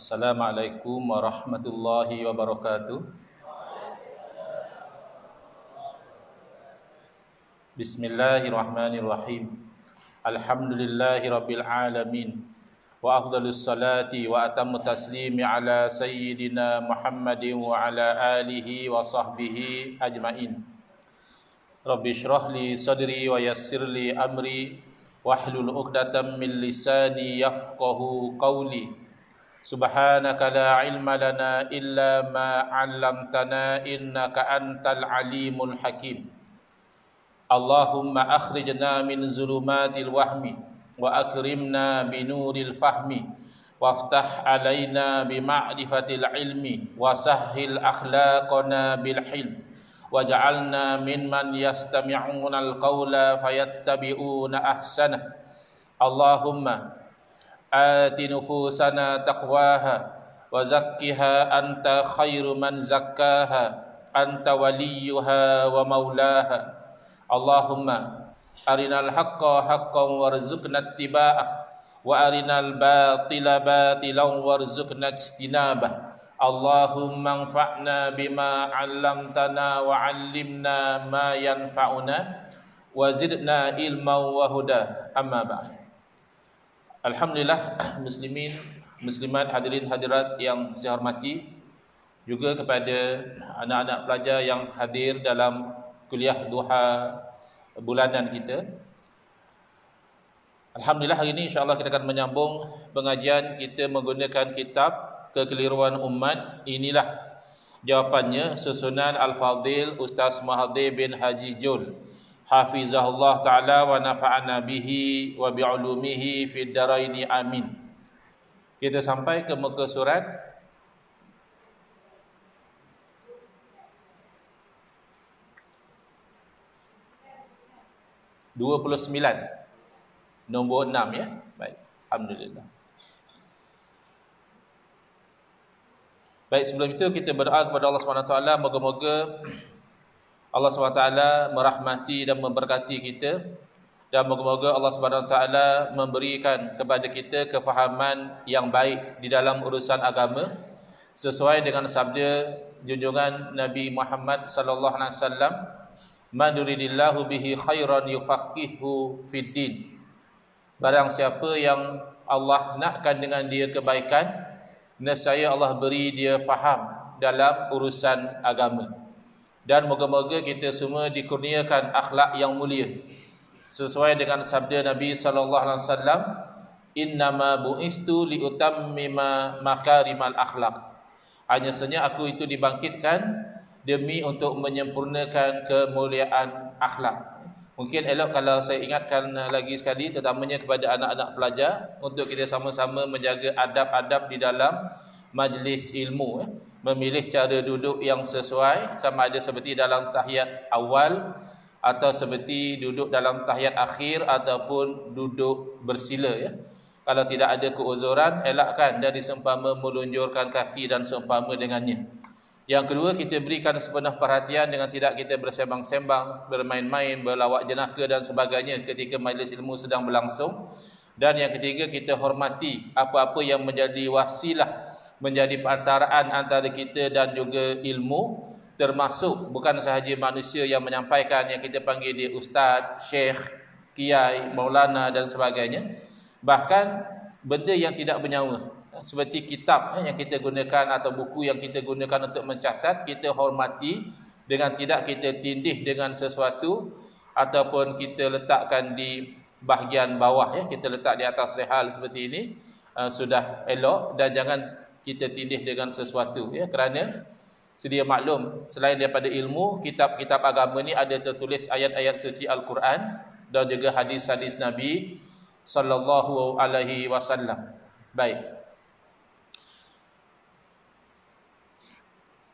Assalamualaikum warahmatullahi wabarakatuh. Bismillahirrahmanirrahim. Alhamdulillahi rabbil alamin. Wa afdhalus salati wa atammu taslimi ala sayyidina Muhammadin wa ala alihi wa sahbihi ajmain. Rabbi shrah li sadri wa yassir li amri wahlul 'uqdatam min lisani yafqahu qawli. Subhanaka la ilma lana illa ma 'allamtana innaka antal alimul hakim. Allahumma akhrijna min zulumatil wahmi wa akrimna binuril fahmi waftah alaina bima'rifatil ilmi wa sahhil akhlaqana bil hilm waj'alna mimman yastami'una al-qawla fayattabi'una ahsana. Allahumma ati nufusana taqwaha wa zakkiha anta khairu man zakkaha anta waliyuha wa maulaha. Allahumma arinal haqqa haqqan warzuqna ittiba'ah wa arinal batila batilan warzuqna ijtinabah. Allahumma anfa'na bima 'allamtana wa 'allimna ma yanfa'una wa zidna ilman wa huda. Amma ba'd. Alhamdulillah, muslimin, muslimat, hadirin hadirat yang saya hormati, juga kepada anak-anak pelajar yang hadir dalam kuliah duha bulanan kita. Alhamdulillah, hari ini insya-Allah kita akan menyambung pengajian kita menggunakan kitab Kekeliruan Umat. Inilah jawapannya, susunan Al-Fadhil Ustaz Mahathir bin Haji Jul hafizahullah ta'ala wa nafa'ana bihi wa bi'ulumihi fid daraini amin. Kita sampai ke muka surat 29, nombor 6 ya. Baik, alhamdulillah. Baik, sebelum itu kita berdoa kepada Allah SWT, moga-moga Allah SWT merahmati dan memberkati kita, dan moga-moga Allah SWT memberikan kepada kita kefahaman yang baik di dalam urusan agama sesuai dengan sabda junjungan Nabi Muhammad sallallahu alaihi wasallam, man yuridillahu bihi khairan yufaqihu fid din. Barang siapa yang Allah nakkan dengan dia kebaikan, nescaya Allah beri dia faham dalam urusan agama. Dan moga-moga kita semua dikurniakan akhlak yang mulia sesuai dengan sabda Nabi sallallahu alaihi wasallam, innama bu'istu liutammima makarimal akhlak. Hanya saja aku itu dibangkitkan demi untuk menyempurnakan kemuliaan akhlak. Mungkin elok kalau saya ingatkan lagi sekali, terutamanya kepada anak-anak pelajar, untuk kita sama-sama menjaga adab-adab di dalam majlis ilmu, memilih cara duduk yang sesuai, sama ada seperti dalam tahiyat awal atau seperti duduk dalam tahiyat akhir ataupun duduk bersila ya. Kalau tidak ada keuzuran, elakkan dari seumpama melunjurkan kaki dan seumpama dengannya. Yang kedua, kita berikan sepenuh perhatian dengan tidak kita bersembang-sembang, bermain-main, berlawak jenaka dan sebagainya ketika majlis ilmu sedang berlangsung. Dan yang ketiga, kita hormati apa-apa yang menjadi wasilah, menjadi perantaraan antara kita dan juga ilmu, termasuk bukan sahaja manusia yang menyampaikan, yang kita panggil dia ustaz, syekh, kiai, maulana dan sebagainya. Bahkan benda yang tidak bernyawa seperti kitab yang kita gunakan atau buku yang kita gunakan untuk mencatat, kita hormati dengan tidak kita tindih dengan sesuatu ataupun kita letakkan di bahagian bawah ya, kita letak di atas rehal seperti ini, sudah elok. Dan jangan kita tindih dengan sesuatu ya, kerana sedia maklum, selain daripada ilmu, kitab-kitab agama ni ada tertulis ayat-ayat suci Al-Quran dan juga hadis-hadis Nabi sallallahu alaihi wasallam. Baik.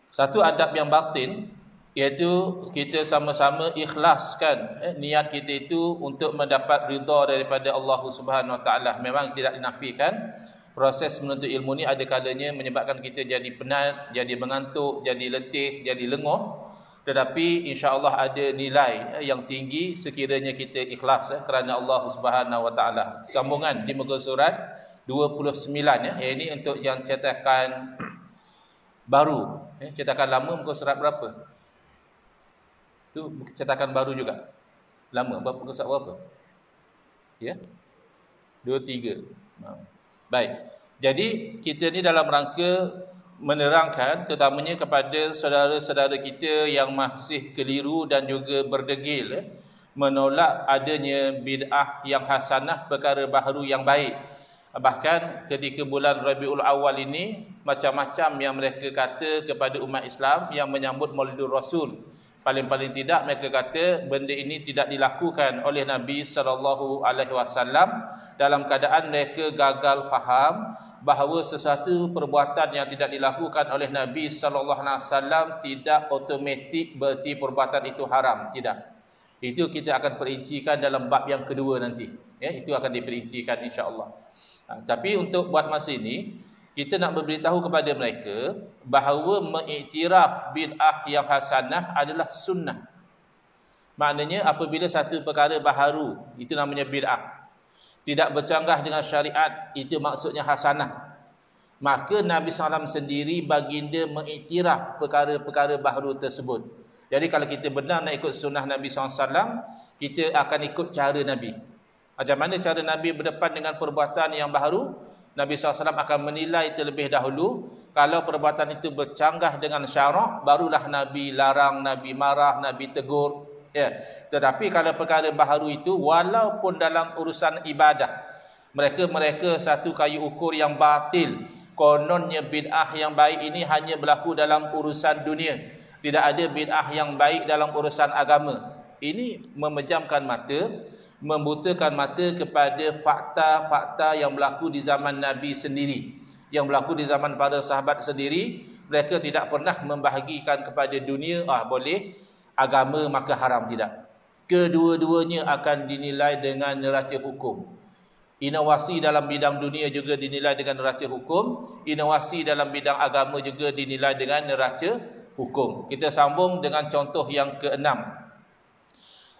Satu adab yang batin, iaitu kita sama-sama ikhlaskan niat kita itu untuk mendapat ridha daripada Allah Subhanahu Wa Taala. Memang tidak dinafikan proses menuntut ilmu ni ada kalanya menyebabkan kita jadi penat, jadi mengantuk, jadi letih, jadi lenguh. Tetapi insya-Allah ada nilai yang tinggi sekiranya kita ikhlas kerana Allah Subhanahu Wa Taala. Sambungan di muka surat 29 ini untuk yang cetakan baru. Cetakan lama muka surat berapa? Itu cetakan baru juga. Lama muka surat berapa? Ya. 23. Baik. Jadi kita ni dalam rangka menerangkan terutamanya kepada saudara-saudara kita yang masih keliru dan juga berdegil menolak adanya bid'ah yang hasanah, perkara baharu yang baik. Bahkan ketika bulan Rabiul Awal ini macam-macam yang mereka kata kepada umat Islam yang menyambut Maulidur Rasul. Paling-paling tidak mereka kata benda ini tidak dilakukan oleh Nabi SAW dalam keadaan mereka gagal faham bahawa sesuatu perbuatan yang tidak dilakukan oleh Nabi SAW tidak automatik berarti perbuatan itu haram. Tidak. Itu kita akan perincikan dalam bab yang kedua nanti. Itu akan diperincikan insya-Allah. Tapi untuk buat masa ini kita nak memberitahu kepada mereka bahawa mengiktiraf bid'ah yang hasanah adalah sunnah. Maknanya apabila satu perkara baharu, itu namanya bid'ah, tidak bercanggah dengan syariat, itu maksudnya hasanah. Maka Nabi SAW sendiri baginda mengiktiraf perkara-perkara baharu tersebut. Jadi kalau kita benar nak ikut sunnah Nabi SAW, kita akan ikut cara Nabi. Macam mana cara Nabi berdepan dengan perbuatan yang baharu? Nabi SAW akan menilai terlebih dahulu. Kalau perbuatan itu bercanggah dengan syarak, barulah Nabi larang, Nabi marah, Nabi tegur. Tetapi kalau perkara baharu itu, walaupun dalam urusan ibadah, mereka satu kayu ukur yang batil. Kononnya bid'ah yang baik ini hanya berlaku dalam urusan dunia. Tidak ada bid'ah yang baik dalam urusan agama. Ini memejamkan mata, membutakan mata kepada fakta-fakta yang berlaku di zaman Nabi sendiri, yang berlaku di zaman para sahabat sendiri. Mereka tidak pernah membahagikan kepada dunia boleh, agama maka haram, tidak. Kedua-duanya akan dinilai dengan neraca hukum. Inovasi dalam bidang dunia juga dinilai dengan neraca hukum, inovasi dalam bidang agama juga dinilai dengan neraca hukum. Kita sambung dengan contoh yang keenam,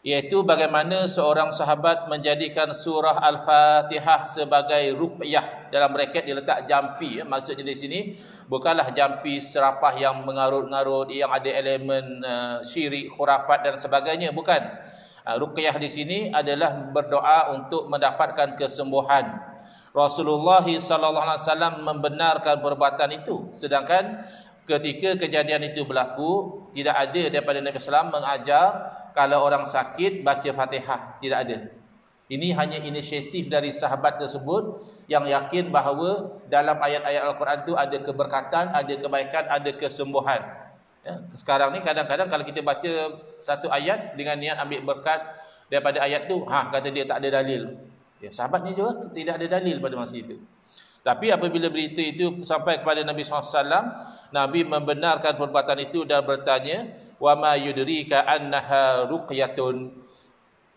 iaitu bagaimana seorang sahabat menjadikan surah Al-Fatihah sebagai ruqyah. Dalam braket dia letak jampi. Maksudnya di sini bukanlah jampi serapah yang mengarut-ngarut, yang ada elemen syirik, khurafat dan sebagainya. Bukan. Ruqyah di sini adalah berdoa untuk mendapatkan kesembuhan. Rasulullah SAW membenarkan perbuatan itu. Sedangkan ketika kejadian itu berlaku, tidak ada daripada Nabi SAW mengajar kalau orang sakit baca Fatihah. Tidak ada. Ini hanya inisiatif dari sahabat tersebut yang yakin bahawa dalam ayat-ayat Al-Quran itu ada keberkatan, ada kebaikan, ada kesembuhan. Sekarang ni kadang-kadang kalau kita baca satu ayat dengan niat ambil berkat daripada ayat tu, kata dia tak ada dalil. Sahabat ni juga tidak ada dalil pada masa itu. Tapi apabila berita itu sampai kepada Nabi SAW, Nabi membenarkan perbuatan itu dan bertanya, wa ma yudrika annaha ruqyatun.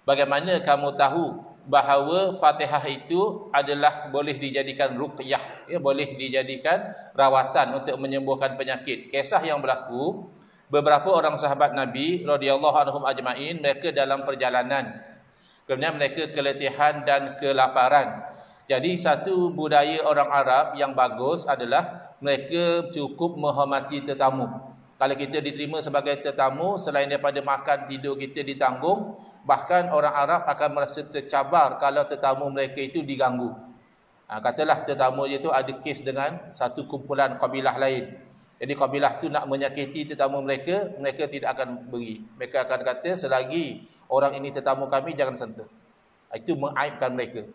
Bagaimana kamu tahu bahawa Fatihah itu adalah boleh dijadikan ruqyah, boleh dijadikan rawatan untuk menyembuhkan penyakit. Kisah yang berlaku, beberapa orang sahabat Nabi radhiyallahu anhum ajmain, mereka dalam perjalanan. Kemudian mereka keletihan dan kelaparan. Jadi satu budaya orang Arab yang bagus adalah mereka cukup menghormati tetamu. Kalau kita diterima sebagai tetamu, selain daripada makan, tidur kita ditanggung, bahkan orang Arab akan merasa tercabar kalau tetamu mereka itu diganggu. Katalah tetamu itu ada kes dengan satu kumpulan kabilah lain. Jadi kabilah itu nak menyakiti tetamu mereka, mereka tidak akan beri. Mereka akan kata, selagi orang ini tetamu kami, jangan sentuh. Itu mengaibkan mereka.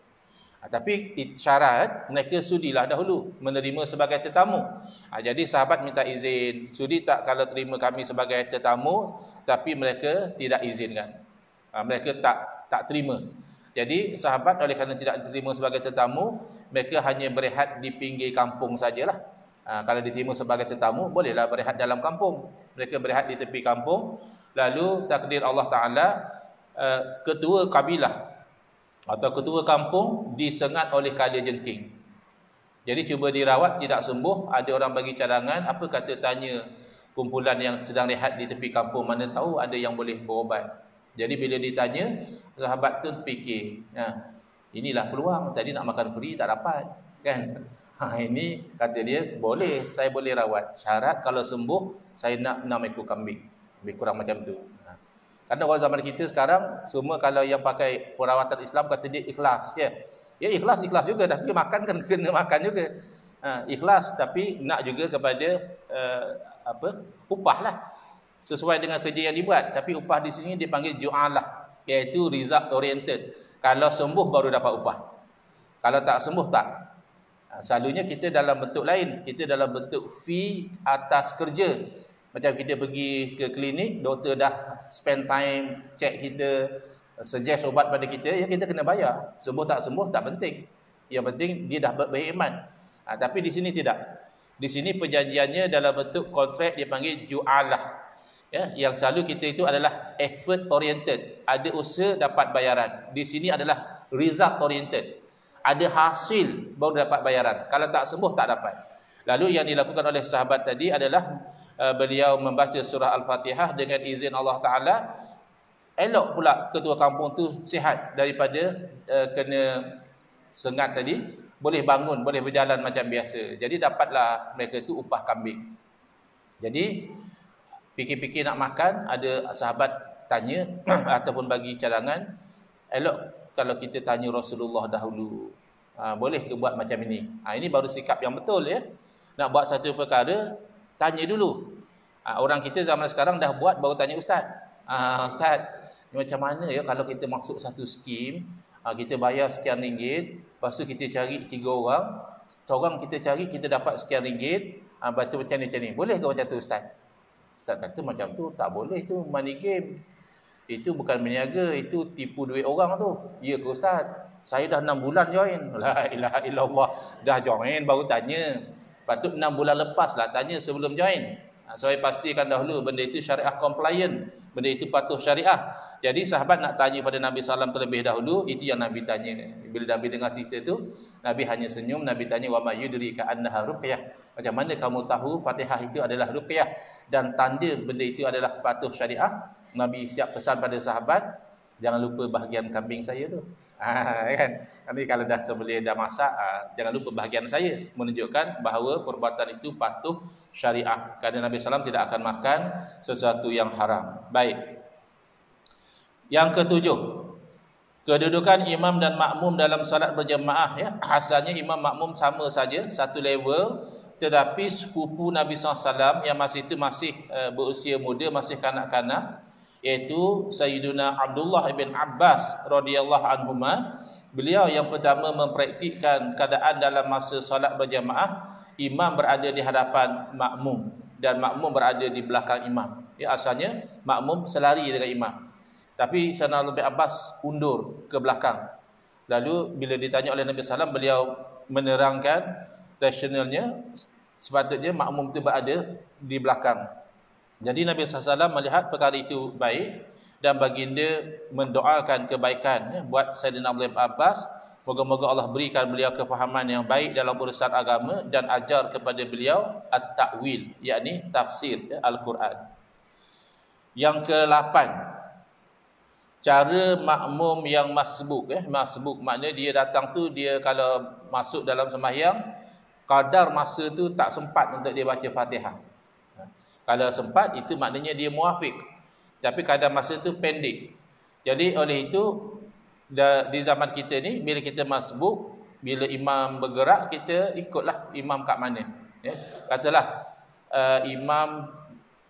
Tapi syarat mereka sudilah dahulu menerima sebagai tetamu. Jadi sahabat minta izin, sudi tak kalau terima kami sebagai tetamu? Tapi mereka tidak izinkan. Mereka tak terima. Jadi sahabat oleh kerana tidak diterima sebagai tetamu, mereka hanya berehat di pinggir kampung sajalah. Kalau diterima sebagai tetamu, bolehlah berehat dalam kampung. Mereka berehat di tepi kampung. Lalu takdir Allah Ta'ala, ketua kabilah atau ketua kampung disengat oleh kala jengking. Jadi cuba dirawat, tidak sembuh. Ada orang bagi cadangan, apa kata tanya kumpulan yang sedang rehat di tepi kampung, mana tahu ada yang boleh berobat. Jadi bila ditanya, sahabat tu fikir, inilah peluang, tadi nak makan free tak dapat, kan? Ini kata dia, boleh, saya boleh rawat. Syarat kalau sembuh, saya nak 6 ekor kambing. Lebih kurang macam tu. Karena orang zaman kita sekarang, semua kalau yang pakai perawatan Islam, kata dia ikhlas. Ya ikhlas juga, tapi makan kan kena makan juga. Ikhlas, tapi nak juga kepada upah lah. Sesuai dengan kerja yang dibuat. Tapi upah di sini dipanggil ju'alah, iaitu result oriented. Kalau sembuh baru dapat upah. Kalau tak sembuh tak. Selalunya kita dalam bentuk lain. Kita dalam bentuk fee atas kerja. Macam kita pergi ke klinik, doktor dah spend time check kita, suggest ubat pada kita, ya kita kena bayar. Sembuh tak sembuh tak penting. Yang penting dia dah beriman. Tapi di sini tidak. Di sini perjanjiannya dalam bentuk kontrak, dipanggil ju'alah. Ya, yang selalu kita itu adalah effort oriented. Ada usaha dapat bayaran. Di sini adalah result oriented. Ada hasil baru dapat bayaran. Kalau tak sembuh tak dapat. Lalu yang dilakukan oleh sahabat tadi adalah beliau membaca surah Al-Fatihah dengan izin Allah Ta'ala. Elok pula ketua kampung tu sihat daripada kena sengat tadi. Boleh bangun, boleh berjalan macam biasa. Jadi dapatlah mereka tu upah kambing. Jadi fikir-fikir nak makan, ada sahabat tanya ataupun bagi cadangan, elok kalau kita tanya Rasulullah dahulu, boleh ke buat macam ini? Ini baru sikap yang betul ya. Nak buat satu perkara, tanya dulu. Orang kita zaman sekarang dah buat baru tanya ustaz. Ustaz, macam mana ya kalau kita masuk satu skim, kita bayar sekian ringgit, lepas tu kita cari 3 orang, seorang kita cari kita dapat sekian ringgit, baca macam ni. Boleh ke macam tu ustaz? Ustaz kata macam tu tak boleh, tu money game. Itu bukan berniaga, itu tipu duit orang tu. Ya ke ustaz? Saya dah 6 bulan join. La ilaha illallah. Dah join baru tanya. Patut 6 bulan lepas lah tanya sebelum join. Saya pastikan dahulu benda itu syariah compliant. Benda itu patuh syariah. Jadi sahabat nak tanya pada Nabi SAW terlebih dahulu. Itu yang Nabi tanya. Bila Nabi dengar cerita tu, Nabi hanya senyum. Nabi tanya, wa ma yudrika annaha ruqyah. Macam mana kamu tahu Fatihah itu adalah ruqyah dan tanda benda itu adalah patuh syariah? Nabi siap pesan pada sahabat, jangan lupa bahagian kambing saya tu. Kan? Nanti kalau dah sembelih dah masak, jangan lupa bahagian saya, menunjukkan bahawa perbuatan itu patuh syariah. Kerana Nabi SAW tidak akan makan sesuatu yang haram. Baik. Yang ketujuh, kedudukan imam dan makmum dalam salat berjemaah ya. Asalnya imam makmum sama saja, satu level, tetapi sepupu Nabi SAW yang masih berusia muda, masih kanak-kanak, iaitu Sayyiduna Abdullah bin Abbas radhiyallahu anhuma. Beliau yang pertama mempraktikkan keadaan dalam masa solat berjamaah, imam berada di hadapan makmum dan makmum berada di belakang imam. Ya, asalnya makmum selari dengan imam. Tapi Sayyidina Abdullah bin Abbas undur ke belakang. Lalu bila ditanya oleh Nabi SAW, beliau menerangkan rasionalnya, sepatutnya makmum itu berada di belakang. Jadi Nabi SAW melihat perkara itu baik dan baginda mendoakan kebaikan buat Sayyidina Abdullah bin Abbas. Moga-moga Allah berikan beliau kefahaman yang baik dalam urusan agama dan ajar kepada beliau at-ta'wil, yakni tafsir Al-Quran. Yang ke-8, cara makmum yang masbuk. Masbuk maknanya dia datang tu, dia kalau masuk dalam sembahyang, kadar masa tu tak sempat untuk dia baca Fatihah. Kalau sempat, itu maknanya dia muafiq. Tapi kadar masa itu pendek. Jadi oleh itu, di zaman kita ni, bila kita masbuk, bila imam bergerak, kita ikutlah imam kat mana. Ya? Katalah, imam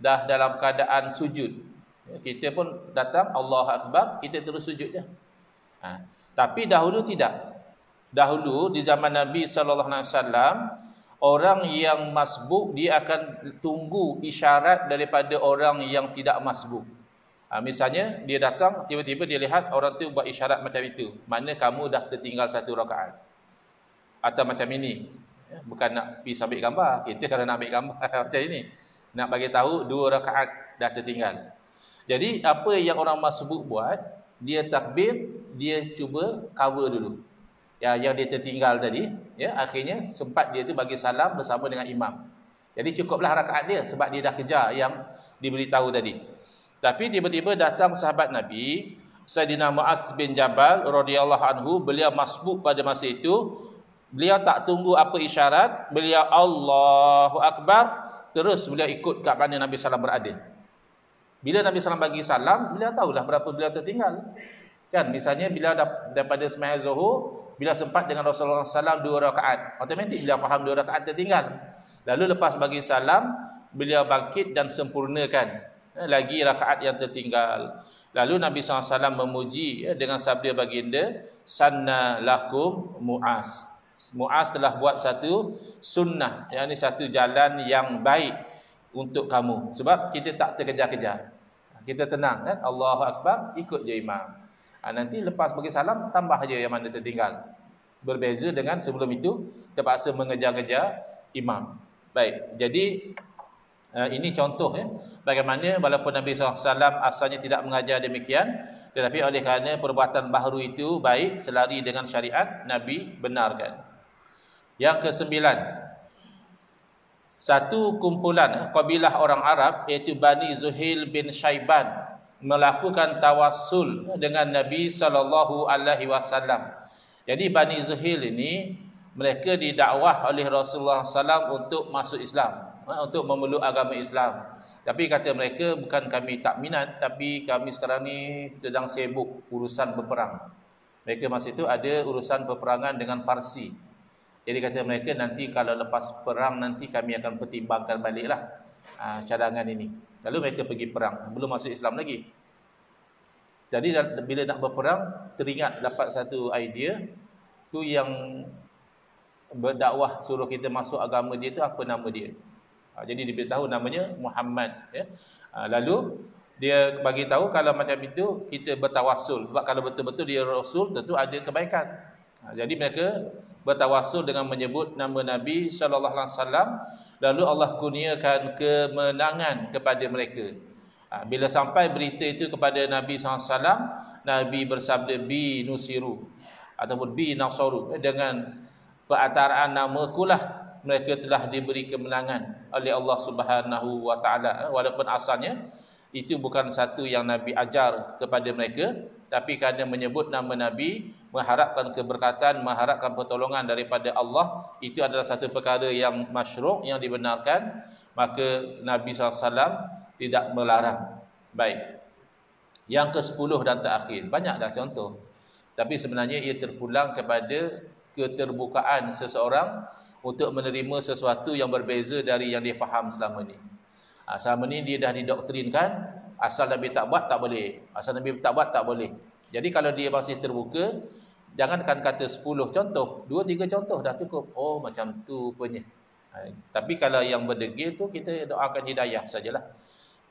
dah dalam keadaan sujud. Ya, kita pun datang, Allahu Akbar, kita terus sujud je. Tapi dahulu tidak. Dahulu, di zaman Nabi SAW, orang yang masbuk dia akan tunggu isyarat daripada orang yang tidak masbuk. Misalnya dia datang, tiba-tiba dia lihat orang tu buat isyarat macam itu, makna kamu dah tertinggal 1 rakaat. atau macam ini. Ya, bukan nak pergi sabit gambar. Kita kalau nak ambil gambar macam ini, nak bagi tahu 2 rakaat dah tertinggal. Jadi apa yang orang masbuk buat, dia takbir, dia cuba cover dulu yang dia tertinggal tadi, ya, akhirnya sempat dia tu bagi salam bersama dengan imam. Jadi cukuplah rakaat dia sebab dia dah kejar yang diberitahu tadi. Tapi tiba-tiba datang sahabat Nabi Sayyidina Muaz bin Jabal radhiyallahu anhu, beliau masbuk pada masa itu. Beliau tak tunggu apa isyarat, beliau Allahu Akbar, terus beliau ikut kat mana Nabi SAW berada. Bila Nabi SAW bagi salam, beliau tahulah berapa beliau tertinggal. Kan, misalnya bila daripada sembahyang Zuhur, bila sempat dengan Rasulullah SAW 2 rakaat, automatik beliau faham 2 rakaat tertinggal. Lalu lepas bagi salam, beliau bangkit dan sempurnakan lagi rakaat yang tertinggal. Lalu Nabi SAW memuji dengan sabda baginda, sanna lakum Muaz. Muaz telah buat satu sunnah, yakni satu jalan yang baik untuk kamu. Sebab kita tak terkejar-kejar. Kita tenang kan, Allahu Akbar, ikut je imam. Nanti lepas bagi salam, tambah je yang mana tertinggal. Berbeza dengan sebelum itu, terpaksa mengejar-kejar imam. Baik, jadi ini contoh, ya, bagaimana walaupun Nabi SAW asalnya tidak mengajar demikian, tetapi oleh kerana perbuatan baharu itu baik, selari dengan syariat, Nabi benarkan. Yang ke-9, satu kumpulan kabilah orang Arab iaitu Bani Zuhail bin Syaiban melakukan tawassul dengan Nabi SAW. Jadi Bani Zuhail ini mereka didakwah oleh Rasulullah SAW untuk masuk Islam, untuk memeluk agama Islam. Tapi kata mereka, bukan kami tak minat, tapi kami sekarang ni sedang sibuk urusan berperang. Mereka masa itu ada urusan peperangan dengan Parsi. Jadi kata mereka, nanti kalau lepas perang nanti kami akan pertimbangkan baliklah cadangan ini. Lalu mereka pergi perang, belum masuk Islam lagi. Jadi bila nak berperang, teringat dapat satu idea tu, yang berdakwah suruh kita masuk agama dia tu, apa nama dia. Jadi dia beritahu namanya Muhammad, ya. Lalu dia bagi tahu kalau macam itu kita bertawassul, sebab kalau betul-betul dia Rasul tentu ada kebaikan. Jadi mereka bertawassul dengan menyebut nama Nabi SAW. Lalu Allah kurniakan kemenangan kepada mereka. Bila sampai berita itu kepada Nabi SAW, Nabi bersabda bi nusiru ataupun bi nasaru, dengan perantaraan namakulah mereka telah diberi kemenangan oleh Allah Subhanahu wa taala. Walaupun asalnya itu bukan satu yang Nabi ajar kepada mereka, tapi kerana menyebut nama Nabi, mengharapkan keberkatan, mengharapkan pertolongan daripada Allah, itu adalah satu perkara yang masyru', yang dibenarkan, maka Nabi SAW tidak melarang. Baik. Yang ke-10 dan terakhir, banyak dah contoh, tapi sebenarnya ia terpulang kepada keterbukaan seseorang untuk menerima sesuatu yang berbeza dari yang dia faham selama ni. Selama ni dia dah didoktrinkan, asal Nabi tak buat tak boleh, asal Nabi tak buat tak boleh. Jadi kalau dia masih terbuka, jangankan kata 10 contoh, 2-3 contoh dah cukup. Oh, macam tu punya. Tapi kalau yang berdegil tu, kita doakan hidayah sajalah.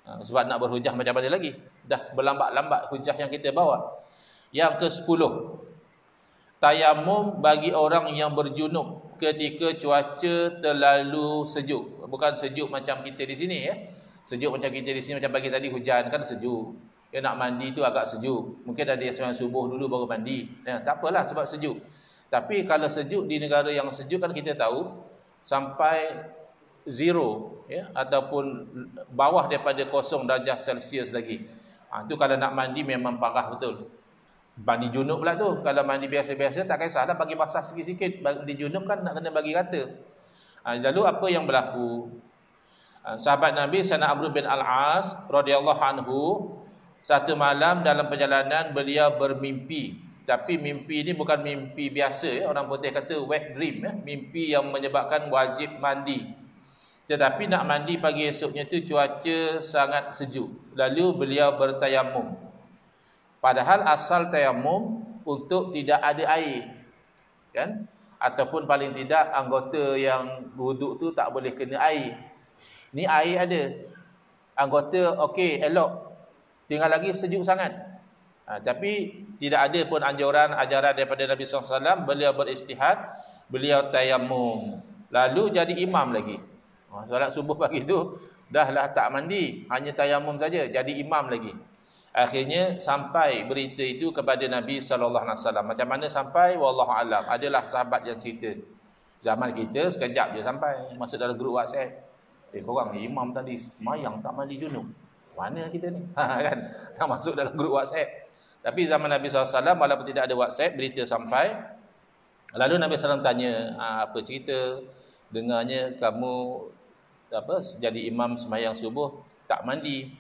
Sebab nak berhujah macam mana lagi, dah berlambat-lambat hujah yang kita bawa. Yang ke-10, tayamum bagi orang yang berjunub ketika cuaca terlalu sejuk. Bukan sejuk macam kita di sini, ya. Sejuk macam kita di sini, macam pagi tadi hujan kan sejuk. Ya, nak mandi tu agak sejuk. Mungkin ada yang sembahyang subuh dulu baru mandi. Ya, tak apalah sebab sejuk. Tapi kalau sejuk di negara yang sejuk kan kita tahu sampai 0, ya, ataupun bawah daripada 0 darjah Celsius lagi. Itu kalau nak mandi memang parah betul. Mandi junub pula tu. Kalau mandi biasa-biasa tak kisahlah, bagi basah sikit-sikit. Mandi junub kan nak kena bagi rata. Lalu apa yang berlaku? Sahabat Nabi Sayyidina Amr bin Al-As radhiyallahu anhu, satu malam dalam perjalanan beliau bermimpi. Tapi mimpi ini bukan mimpi biasa, ya. Orang putih kata wet dream, ya. Mimpi yang menyebabkan wajib mandi. Tetapi nak mandi pagi esoknya tu cuaca sangat sejuk. Lalu beliau bertayamum. Padahal asal tayamum untuk tidak ada air, kan? Ataupun paling tidak anggota yang wuduk tu tak boleh kena air. Ni air ada, anggota okey, elok, tinggal lagi sejuk sangat. Tapi tidak ada pun anjuran ajaran daripada Nabi SAW. Beliau beristihad, beliau tayamum, lalu jadi imam lagi. Solat subuh pagi tu dah lah tak mandi, hanya tayamum saja, jadi imam lagi. Akhirnya sampai berita itu kepada Nabi SAW. Macam mana sampai? Wallahu alam. Adalah sahabat yang cerita. Zaman kita sekejap je sampai, masuk dalam grup WhatsApp. Korang imam tadi semayang tak mandi junub. Mana kita ni? Kan? Tak masuk dalam grup WhatsApp. Tapi zaman Nabi SAW, walaupun tidak ada WhatsApp, berita sampai. Lalu Nabi SAW tanya, apa cerita? Dengarnya kamu jadi imam semayang subuh, tak mandi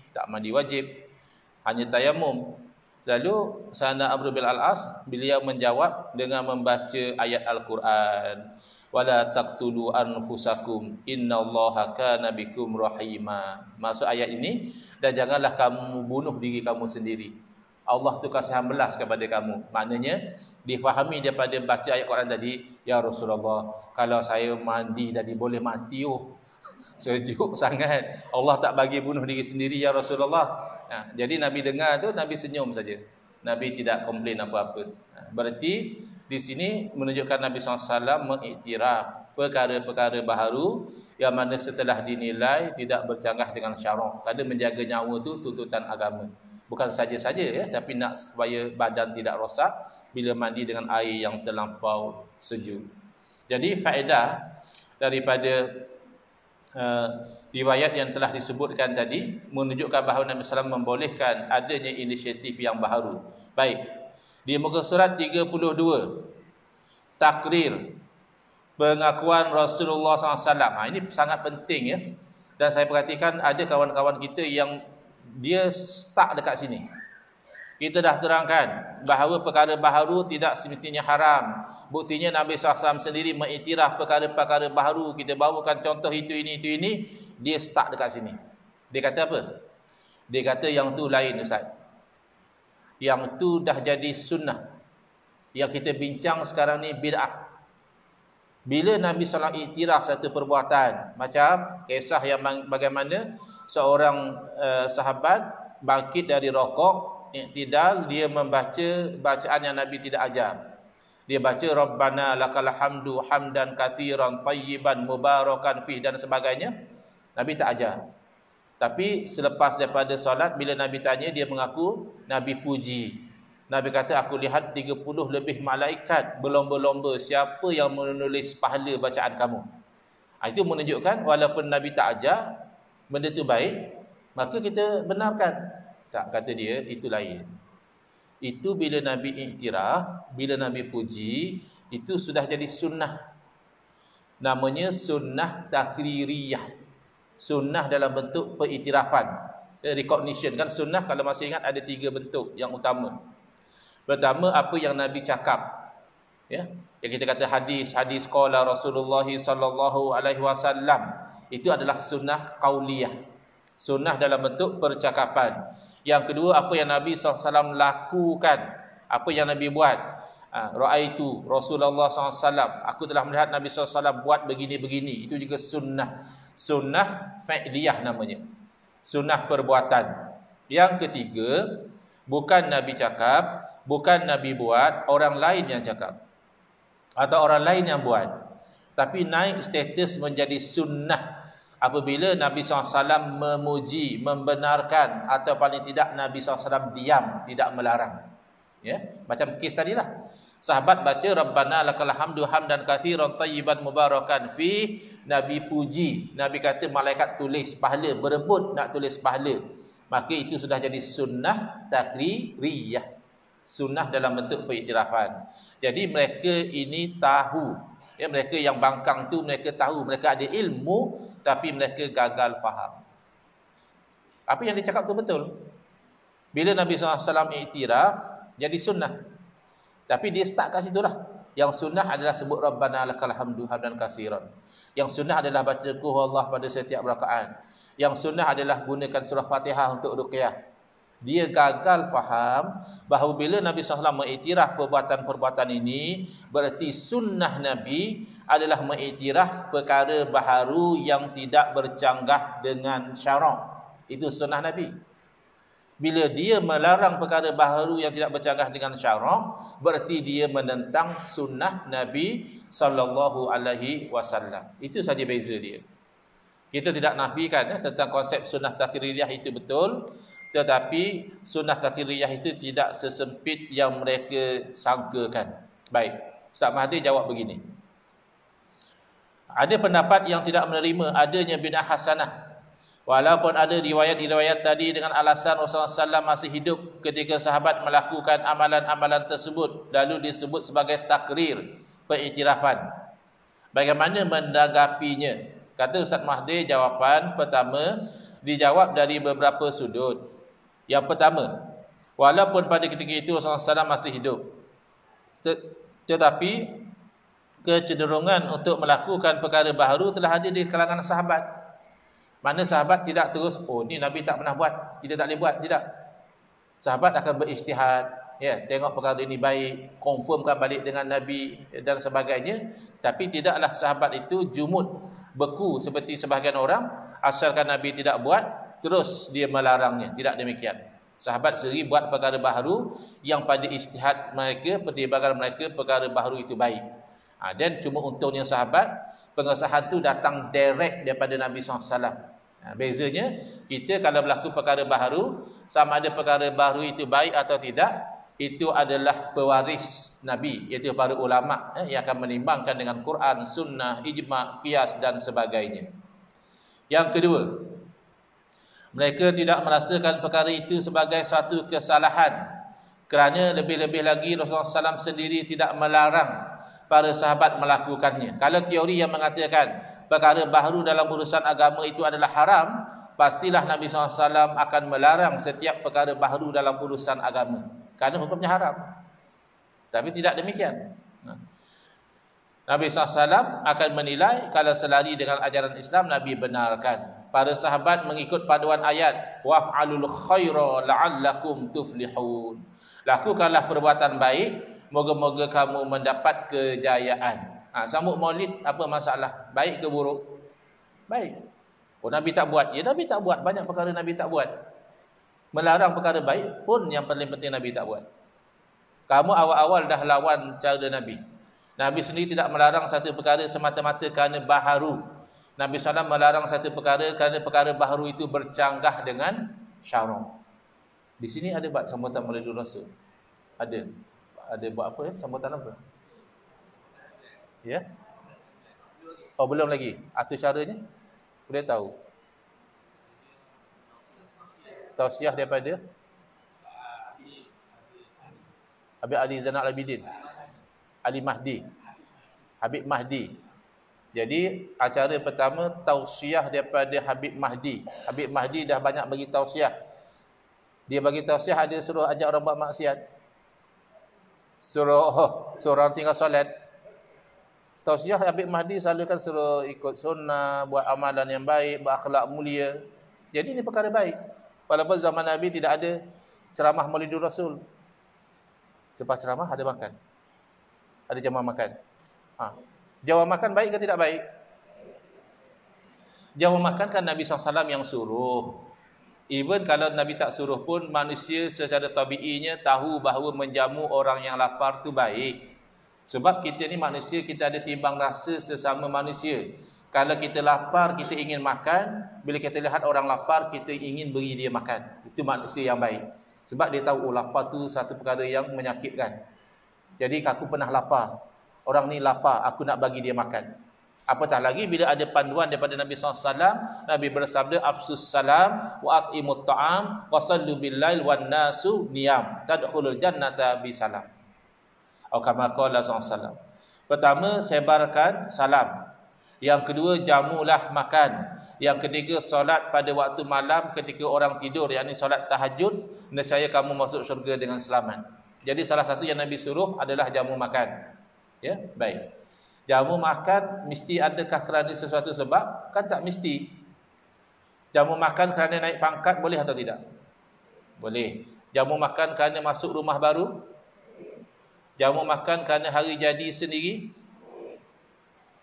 wajib, hanya tayamum. Lalu Sana Amr bin Al-As, beliau menjawab dengan membaca ayat Al-Quran. Wala taqtulu anfusakum innallaha kana bikum rahima. Maksud ayat ini, dan janganlah kamu bunuh diri kamu sendiri. Allah tu kasihan belas kepada kamu. Maknanya difahami daripada baca ayat Quran tadi, ya Rasulullah, kalau saya mandi tadi boleh mati sejuk sangat. Allah tak bagi bunuh diri sendiri ya Rasulullah. Jadi Nabi dengar tu, Nabi senyum saja. Nabi tidak komplain apa-apa. Berarti di sini menunjukkan Nabi SAW mengiktiraf perkara-perkara baharu yang mana setelah dinilai tidak bercanggah dengan syarak. Kerana menjaga nyawa tu tuntutan agama. Bukan saja-saja tapi nak supaya badan tidak rosak bila mandi dengan air yang terlampau sejuk. Jadi faedah daripada riwayat yang telah disebutkan tadi menunjukkan bahawa Nabi SAW membolehkan adanya inisiatif yang baharu. Baik, di muka surat 32, takrir pengakuan Rasulullah SAW. Ini sangat penting dan saya perhatikan ada kawan-kawan kita yang dia stuck dekat sini. Kita dah terangkan bahawa perkara baharu tidak semestinya haram. Buktinya Nabi SAW sendiri mengiktiraf perkara-perkara baharu. Kita bawakan contoh itu ini. Dia stuck dekat sini. Dia kata apa? Dia kata yang tu lain Ustaz. Yang tu dah jadi sunnah. Yang kita bincang sekarang ni bid'ah. Bila Nabi SAW iktiraf satu perbuatan, macam kisah yang bagaimana seorang sahabat bangkit dari rokok, iktidal, dia membaca bacaan yang Nabi tidak ajar. Dia baca Rabbana lakal hamdu hamdan katsiran tayyiban mubarakan fih dan sebagainya. Nabi tak ajar. Tapi selepas daripada solat, bila Nabi tanya, dia mengaku Nabi puji. Nabi kata, aku lihat 30 lebih malaikat berlomba-lomba siapa yang menulis pahala bacaan kamu. Itu menunjukkan walaupun Nabi tak ajar benda tu baik, maka kita benarkan. Tak, kata dia, itu lain. Itu bila Nabi iktiraf, bila Nabi puji, itu sudah jadi sunnah. Namanya sunnah takririyah. Sunnah dalam bentuk periktirafan, recognition. Kan sunnah kalau masih ingat ada 3 bentuk yang utama. Pertama, apa yang Nabi cakap, yang kita kata hadis qala Rasulullah sallallahu alaihi wasallam, itu adalah sunnah qauliyah, sunnah dalam bentuk percakapan. Yang kedua, apa yang Nabi SAW lakukan, apa yang Nabi buat. Ra'aitu Rasulullah SAW, aku telah melihat Nabi SAW buat begini-begini. Itu juga sunnah. Sunnah fa'liyah namanya, sunnah perbuatan. Yang ketiga, bukan Nabi cakap, bukan Nabi buat, orang lain yang cakap atau orang lain yang buat, tapi naik status menjadi sunnah apabila Nabi SAW memuji, membenarkan, atau paling tidak Nabi SAW diam, tidak melarang. Macam kes tadilah. Sahabat baca Rabbana lakal hamdu hamdan katsiran tayyiban mubarakan fi, Nabi puji, Nabi kata malaikat tulis pahala, berebut nak tulis pahala. Maka itu sudah jadi sunnah takririyah, sunnah dalam bentuk periktirafan. Jadi mereka ini tahu, mereka yang bangkang tu mereka tahu, mereka ada ilmu, tapi mereka gagal faham. Apa yang dia cakap tu betul. Bila Nabi SAW iktiraf, jadi sunnah. Tapi dia start kat situ lah. Yang sunnah adalah sebut Rabbana lakal hamdu hamdan katsiran. Yang sunnah adalah baca qul huwallahu pada setiap rakaat. Yang sunnah adalah gunakan surah Fatihah untuk ruqyah. Dia gagal faham bahawa bila Nabi SAW mengiktiraf perbuatan-perbuatan ini, berarti sunnah Nabi adalah mengiktiraf perkara baharu yang tidak bercanggah dengan syarak. Itu sunnah Nabi. Bila dia melarang perkara baharu yang tidak bercanggah dengan syarak, berarti dia menentang sunnah Nabi sallallahu alaihi wasallam. Itu saja beza dia. Kita tidak nafikan tentang konsep sunnah takririyah itu betul, tetapi sunnah takririyah itu tidak sesempit yang mereka sangkakan. Baik, Ustaz Mahdi jawab begini. Ada pendapat yang tidak menerima adanya bid'ah hasanah. Walaupun ada riwayat-riwayat tadi dengan alasan Rasulullah SAW masih hidup ketika sahabat melakukan amalan-amalan tersebut, lalu disebut sebagai takrir, pengiktirafan. Bagaimana menanggapinya? Kata Ustaz Mahdi, jawapan pertama dijawab dari beberapa sudut. Yang pertama, walaupun pada ketika itu Rasulullah SAW masih hidup, tetapi kecenderungan untuk melakukan perkara baharu telah ada di kalangan sahabat. Mana sahabat tidak terus, oh ni Nabi tak pernah buat, kita tak boleh buat, tidak. Sahabat akan berijtihad, ya, tengok perkara ini baik, confirmkan balik dengan Nabi dan sebagainya. Tapi tidaklah sahabat itu jumud, beku seperti sebahagian orang, asalkan Nabi tidak buat, terus dia melarangnya. Tidak demikian. Sahabat sendiri buat perkara baharu yang pada ijtihad mereka, pertimbangan mereka, perkara baharu itu baik. Dan cuma untungnya sahabat, pengesahan tu datang direct daripada Nabi SAW. Bezanya, kita kalau berlaku perkara baharu, sama ada perkara baharu itu baik atau tidak, itu adalah pewaris Nabi, iaitu para ulama yang akan menimbangkan dengan Quran, sunnah, ijma', qiyas dan sebagainya. Yang kedua, mereka tidak merasakan perkara itu sebagai satu kesalahan, kerana lebih-lebih lagi Rasulullah SAW sendiri tidak melarang para sahabat melakukannya. Kalau teori yang mengatakan perkara baharu dalam urusan agama itu adalah haram, pastilah Nabi SAW akan melarang setiap perkara baharu dalam urusan agama, kerana hukumnya haram. Tapi tidak demikian. Nabi SAW akan menilai kalau selari dengan ajaran Islam, Nabi benarkan. Para sahabat mengikut panduan ayat, waf'alul khaira la'allakum tuflihun. Lakukanlah perbuatan baik, moga-moga kamu mendapat kejayaan. Sambut maulid, apa masalah? Baik ke buruk? Baik. Oh, Nabi tak buat. Ya, Nabi tak buat. Banyak perkara Nabi tak buat. Melarang perkara baik pun yang paling penting Nabi tak buat. Kamu awal-awal dah lawan cara Nabi. Nabi sendiri tidak melarang satu perkara semata-mata kerana baharu. Nabi SAW melarang satu perkara kerana perkara baharu itu bercanggah dengan syarak. Di sini ada buat sambutan Maulidul Rasul. Ada buat apa ya? Sambutan apa? Ya? Oh, belum lagi. Atur caranya? Boleh tahu? Tausiah daripada Habib Ali Zainal Abidin, Ali Mahdi, Habib Mahdi. Jadi acara pertama tausiah daripada Habib Mahdi. Habib Mahdi dah banyak bagi tausiah. Dia bagi tausiah, ada suruh ajak orang buat maksiat, suruh orang tinggal solat. Tausiah Habib Mahdi selalu kan suruh ikut sunnah, buat amalan yang baik, berakhlak mulia. Jadi ini perkara baik. Walaupun zaman Nabi tidak ada ceramah Maulidul Rasul. Selepas ceramah ada makan, ada jamuan makan. Jamuan makan baik ke tidak baik? Jamuan makan kan Nabi SAW yang suruh. Even kalau Nabi tak suruh pun, manusia secara tabi'inya tahu bahawa menjamu orang yang lapar tu baik. Sebab kita ni manusia, kita ada timbang rasa sesama manusia. Kalau kita lapar, kita ingin makan. Bila kita lihat orang lapar, kita ingin beri dia makan. Itu manusia yang baik. Sebab dia tahu, oh, lapar tu satu perkara yang menyakitkan. Jadi aku pernah lapar, orang ni lapar, aku nak bagi dia makan. Apatah lagi bila ada panduan daripada Nabi SAW. Nabi bersabda, afsus salam wa at'imut ta'am wa sallu bil-lail wan nasu niyam tadkhulul jannata bi salam. Atau kama qala SAW. Pertama, sebarkan salam. Yang kedua, jamulah makan. Yang ketiga, solat pada waktu malam ketika orang tidur, yakni solat tahajud, nescaya kamu masuk syurga dengan selamat. Jadi salah satu yang Nabi suruh adalah jamu makan. Ya, baik. Jamu makan mesti adakah kerana sesuatu sebab? Kan tak mesti. Jamu makan kerana naik pangkat boleh atau tidak? Boleh. Jamu makan kerana masuk rumah baru? Jamu makan kerana hari jadi sendiri?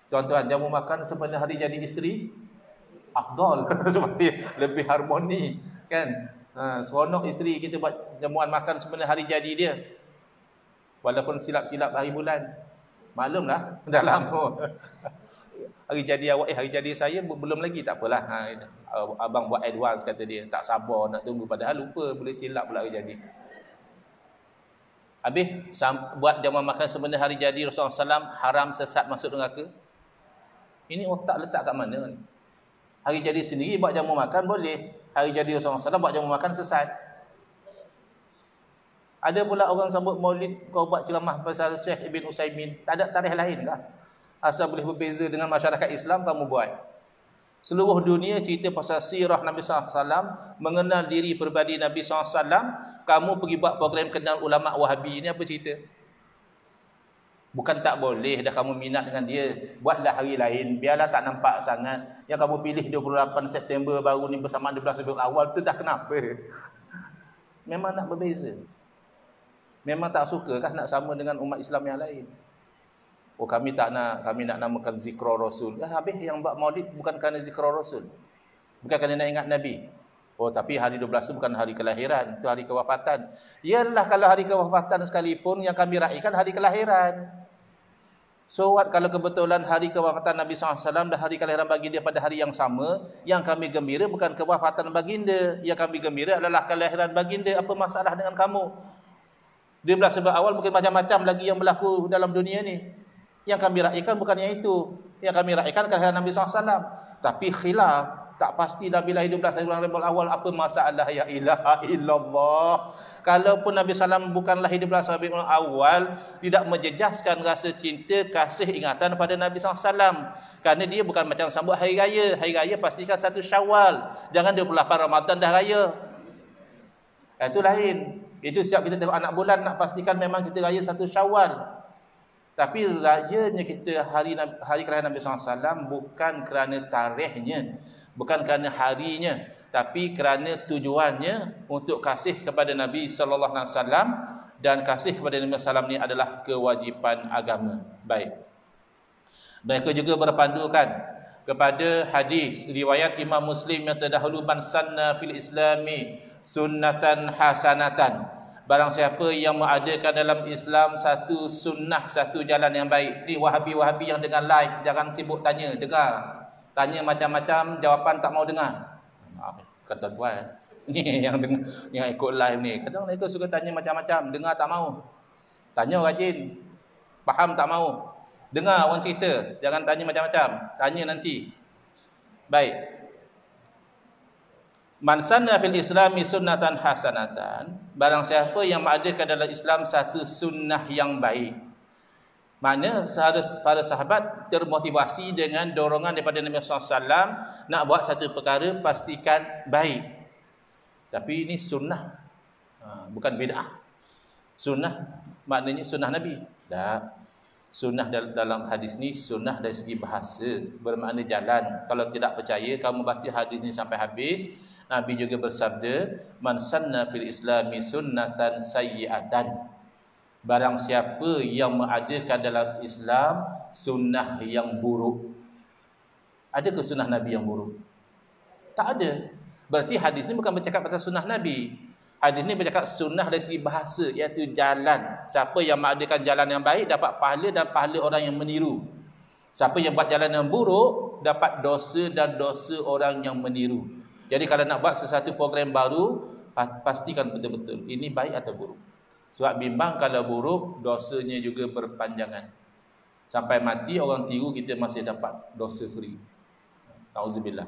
Tuan-tuan, jamu makan sebenarnya hari jadi isteri? Afdal. Supaya lebih harmoni, kan? Seronok isteri kita buat jamuan makan sebenarnya hari jadi dia. Walaupun silap-silap hari bulan. Maklumlah dalam hari jadi awak, hari jadi saya belum lagi, tak apalah. Abang buat advance kata dia. Tak sabar nak tunggu, padahal lupa, boleh silap pula hari jadi. Habis buat jamuan makan sebenarnya hari jadi Rasulullah SAW, haram sesat masuk neraka. Ini otak letak kat mana ni? Hari jadi sendiri buat jamuan makan boleh. Hari jadi Rasulullah SAW buat jamuan makan sesat. Ada pula orang sambut maulid, kau buat ceramah pasal Syekh Ibn Utsaimin, tak ada tarikh lain kah? Asal boleh berbeza dengan masyarakat Islam, kamu buat. Seluruh dunia cerita pasal sirah Nabi SAW, mengenal diri peribadi Nabi SAW, kamu pergi buat program kenal ulama Wahabi, ni apa cerita? Bukan tak boleh dah kamu minat dengan dia, buatlah hari lain, biarlah tak nampak sangat. Yang kamu pilih 28 September baru ni bersama 12 Rabiul Awal tu dah kenapa? Memang nak berbeza. Memang tak suka kah nak sama dengan umat Islam yang lain? Oh, kami nak namakan zikra Rasul. Habis yang buat maulid bukan kerana zikra Rasul. Bukan kerana nak ingat Nabi. Oh, tapi hari 12 itu bukan hari kelahiran, itu hari kewafatan. Yalah, kalau hari kewafatan sekalipun yang kami raikan hari kelahiran. So what kalau kebetulan hari kewafatan Nabi SAW dan hari kelahiran baginda pada hari yang sama, yang kami gembira bukan kewafatan baginda, yang kami gembira adalah kelahiran baginda. Apa masalah dengan kamu? 12 Rabiul Awal mungkin macam-macam lagi yang berlaku dalam dunia ni. Yang kami raikan bukan yang itu. Yang kami raikan kelahiran Nabi SAW. Tapi khilaf, tak pasti Nabi lahir 12 Rabiul Awal, apa masalah? Ya ilaha illallah. Kalaupun Nabi SAW bukan lahir 12 Rabiul Awal, tidak menjejaskan rasa cinta, kasih, ingatan pada Nabi SAW. Kerana dia bukan macam sambut hari raya. Hari raya pastikan 1 Syawal. Jangan 28 Ramadan dah raya. Itu lain. Itu siap kita tengok anak bulan, nak pastikan memang kita raya 1 Syawal. Tapi rayanya kita hari kelahiran Nabi SAW bukan kerana tarikhnya, bukan kerana harinya, tapi kerana tujuannya untuk kasih kepada Nabi SAW, dan kasih kepada Nabi SAW ni adalah kewajipan agama. Baik. Mereka juga berpandukan kepada hadis riwayat Imam Muslim yang terdahulu, man sanna fil islami sunnatan hasanatan. Barang siapa yang mengadakan dalam Islam satu sunnah, satu jalan yang baik. Ni Wahabi-Wahabi yang dengar live, jangan sibuk tanya, dengar. Tanya macam-macam, jawapan tak mau dengar. Kata tuan, ni yang ikut live ni, kadang mereka suka tanya macam-macam, dengar tak mau. Tanya rajin, faham tak mau. Dengar orang cerita, jangan tanya macam-macam, tanya nanti. Baik. Man sanna fil islami sunnatan hasanatan, barang siapa yang mengadakan dalam Islam satu sunnah yang baik. Mana para sahabat termotivasi dengan dorongan daripada Nabi SAW nak buat satu perkara, pastikan baik. Tapi ini sunnah, bukan bid'ah. Sunnah maknanya sunnah Nabi. Tak. Sunnah dalam hadis ni sunnah dari segi bahasa, bermakna jalan. Kalau tidak percaya, kamu baca hadis ni sampai habis. Nabi juga bersabda, man sanna fil islami sunnatan sayyi'atan. Barang siapa yang mengadakan dalam Islam sunnah yang buruk. Adakah sunnah Nabi yang buruk? Tak ada. Berarti hadis ni bukan bercakap pasal sunnah Nabi. Hadis ni bercakap sunnah dari segi bahasa, iaitu jalan. Siapa yang mengadakan jalan yang baik dapat pahala dan pahala orang yang meniru. Siapa yang buat jalan yang buruk dapat dosa dan dosa orang yang meniru. Jadi kalau nak buat sesuatu program baru, pastikan betul-betul ini baik atau buruk. Sebab bimbang kalau buruk, dosanya juga berpanjangan. Sampai mati orang tiru, kita masih dapat dosa free. Nauzubillah.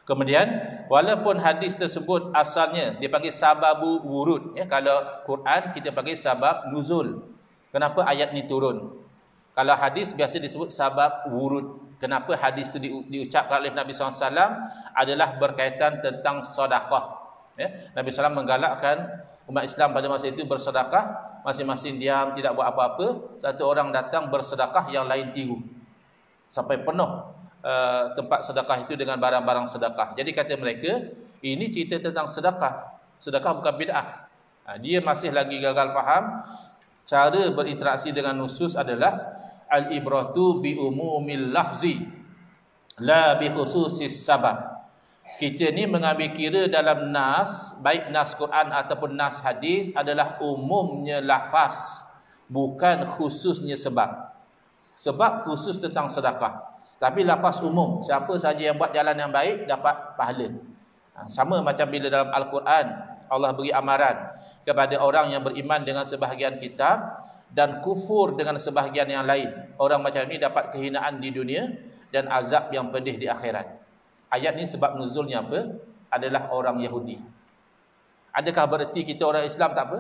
Kemudian, walaupun hadis tersebut asalnya dipanggil sababu wurud, ya, kalau Quran kita panggil sabab nuzul. Kenapa ayat ni turun? Kalau hadis biasa disebut sabab wurud. Kenapa hadis itu diucapkan oleh Nabi SAW adalah berkaitan tentang sedekah. Ya, Nabi SAW menggalakkan umat Islam pada masa itu bersedekah, masing-masing diam, tidak buat apa-apa. Satu orang datang bersedekah, yang lain tiru. Sampai penuh tempat sedekah itu dengan barang-barang sedekah. Jadi kata mereka, ini cerita tentang sedekah. Sedekah bukan bid'ah. Dia masih lagi gagal faham. Cara berinteraksi dengan nusus adalah al-ibratu bi umumil lafzi la bi khususis sabab. Kita ni mengambil kira dalam nas, baik nas Quran ataupun nas hadis adalah umumnya lafaz, bukan khususnya sebab. Sebab khusus tentang sedekah. Tapi lafaz umum, siapa saja yang buat jalan yang baik dapat pahala. Sama macam bila dalam Al-Quran Allah beri amaran kepada orang yang beriman dengan sebahagian kitab dan kufur dengan sebahagian yang lain. Orang macam ni dapat kehinaan di dunia dan azab yang pedih di akhirat. Ayat ni sebab nuzulnya apa? Adalah orang Yahudi. Adakah bererti kita orang Islam tak apa?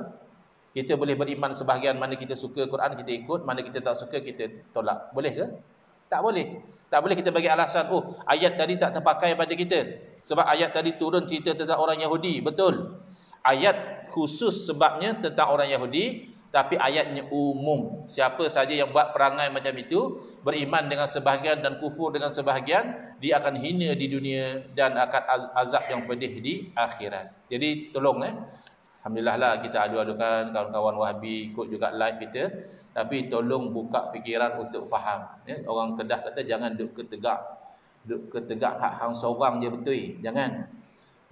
Kita boleh beriman sebahagian, mana kita suka Quran kita ikut, mana kita tak suka kita tolak. Boleh ke? Tak boleh. Tak boleh kita bagi alasan, oh ayat tadi tak terpakai pada kita sebab ayat tadi turun cerita tentang orang Yahudi. Betul. Ayat khusus sebabnya tentang orang Yahudi, tapi ayatnya umum. Siapa saja yang buat perangai macam itu, beriman dengan sebahagian dan kufur dengan sebahagian, dia akan hina di dunia dan akan azab yang pedih di akhirat. Jadi tolong alhamdulillah lah kita adu-adukan kawan-kawan Wahabi ikut juga live kita, tapi tolong buka fikiran untuk faham. Orang Kedah kata jangan duk ketegak hak hang seorang je betul. Jangan.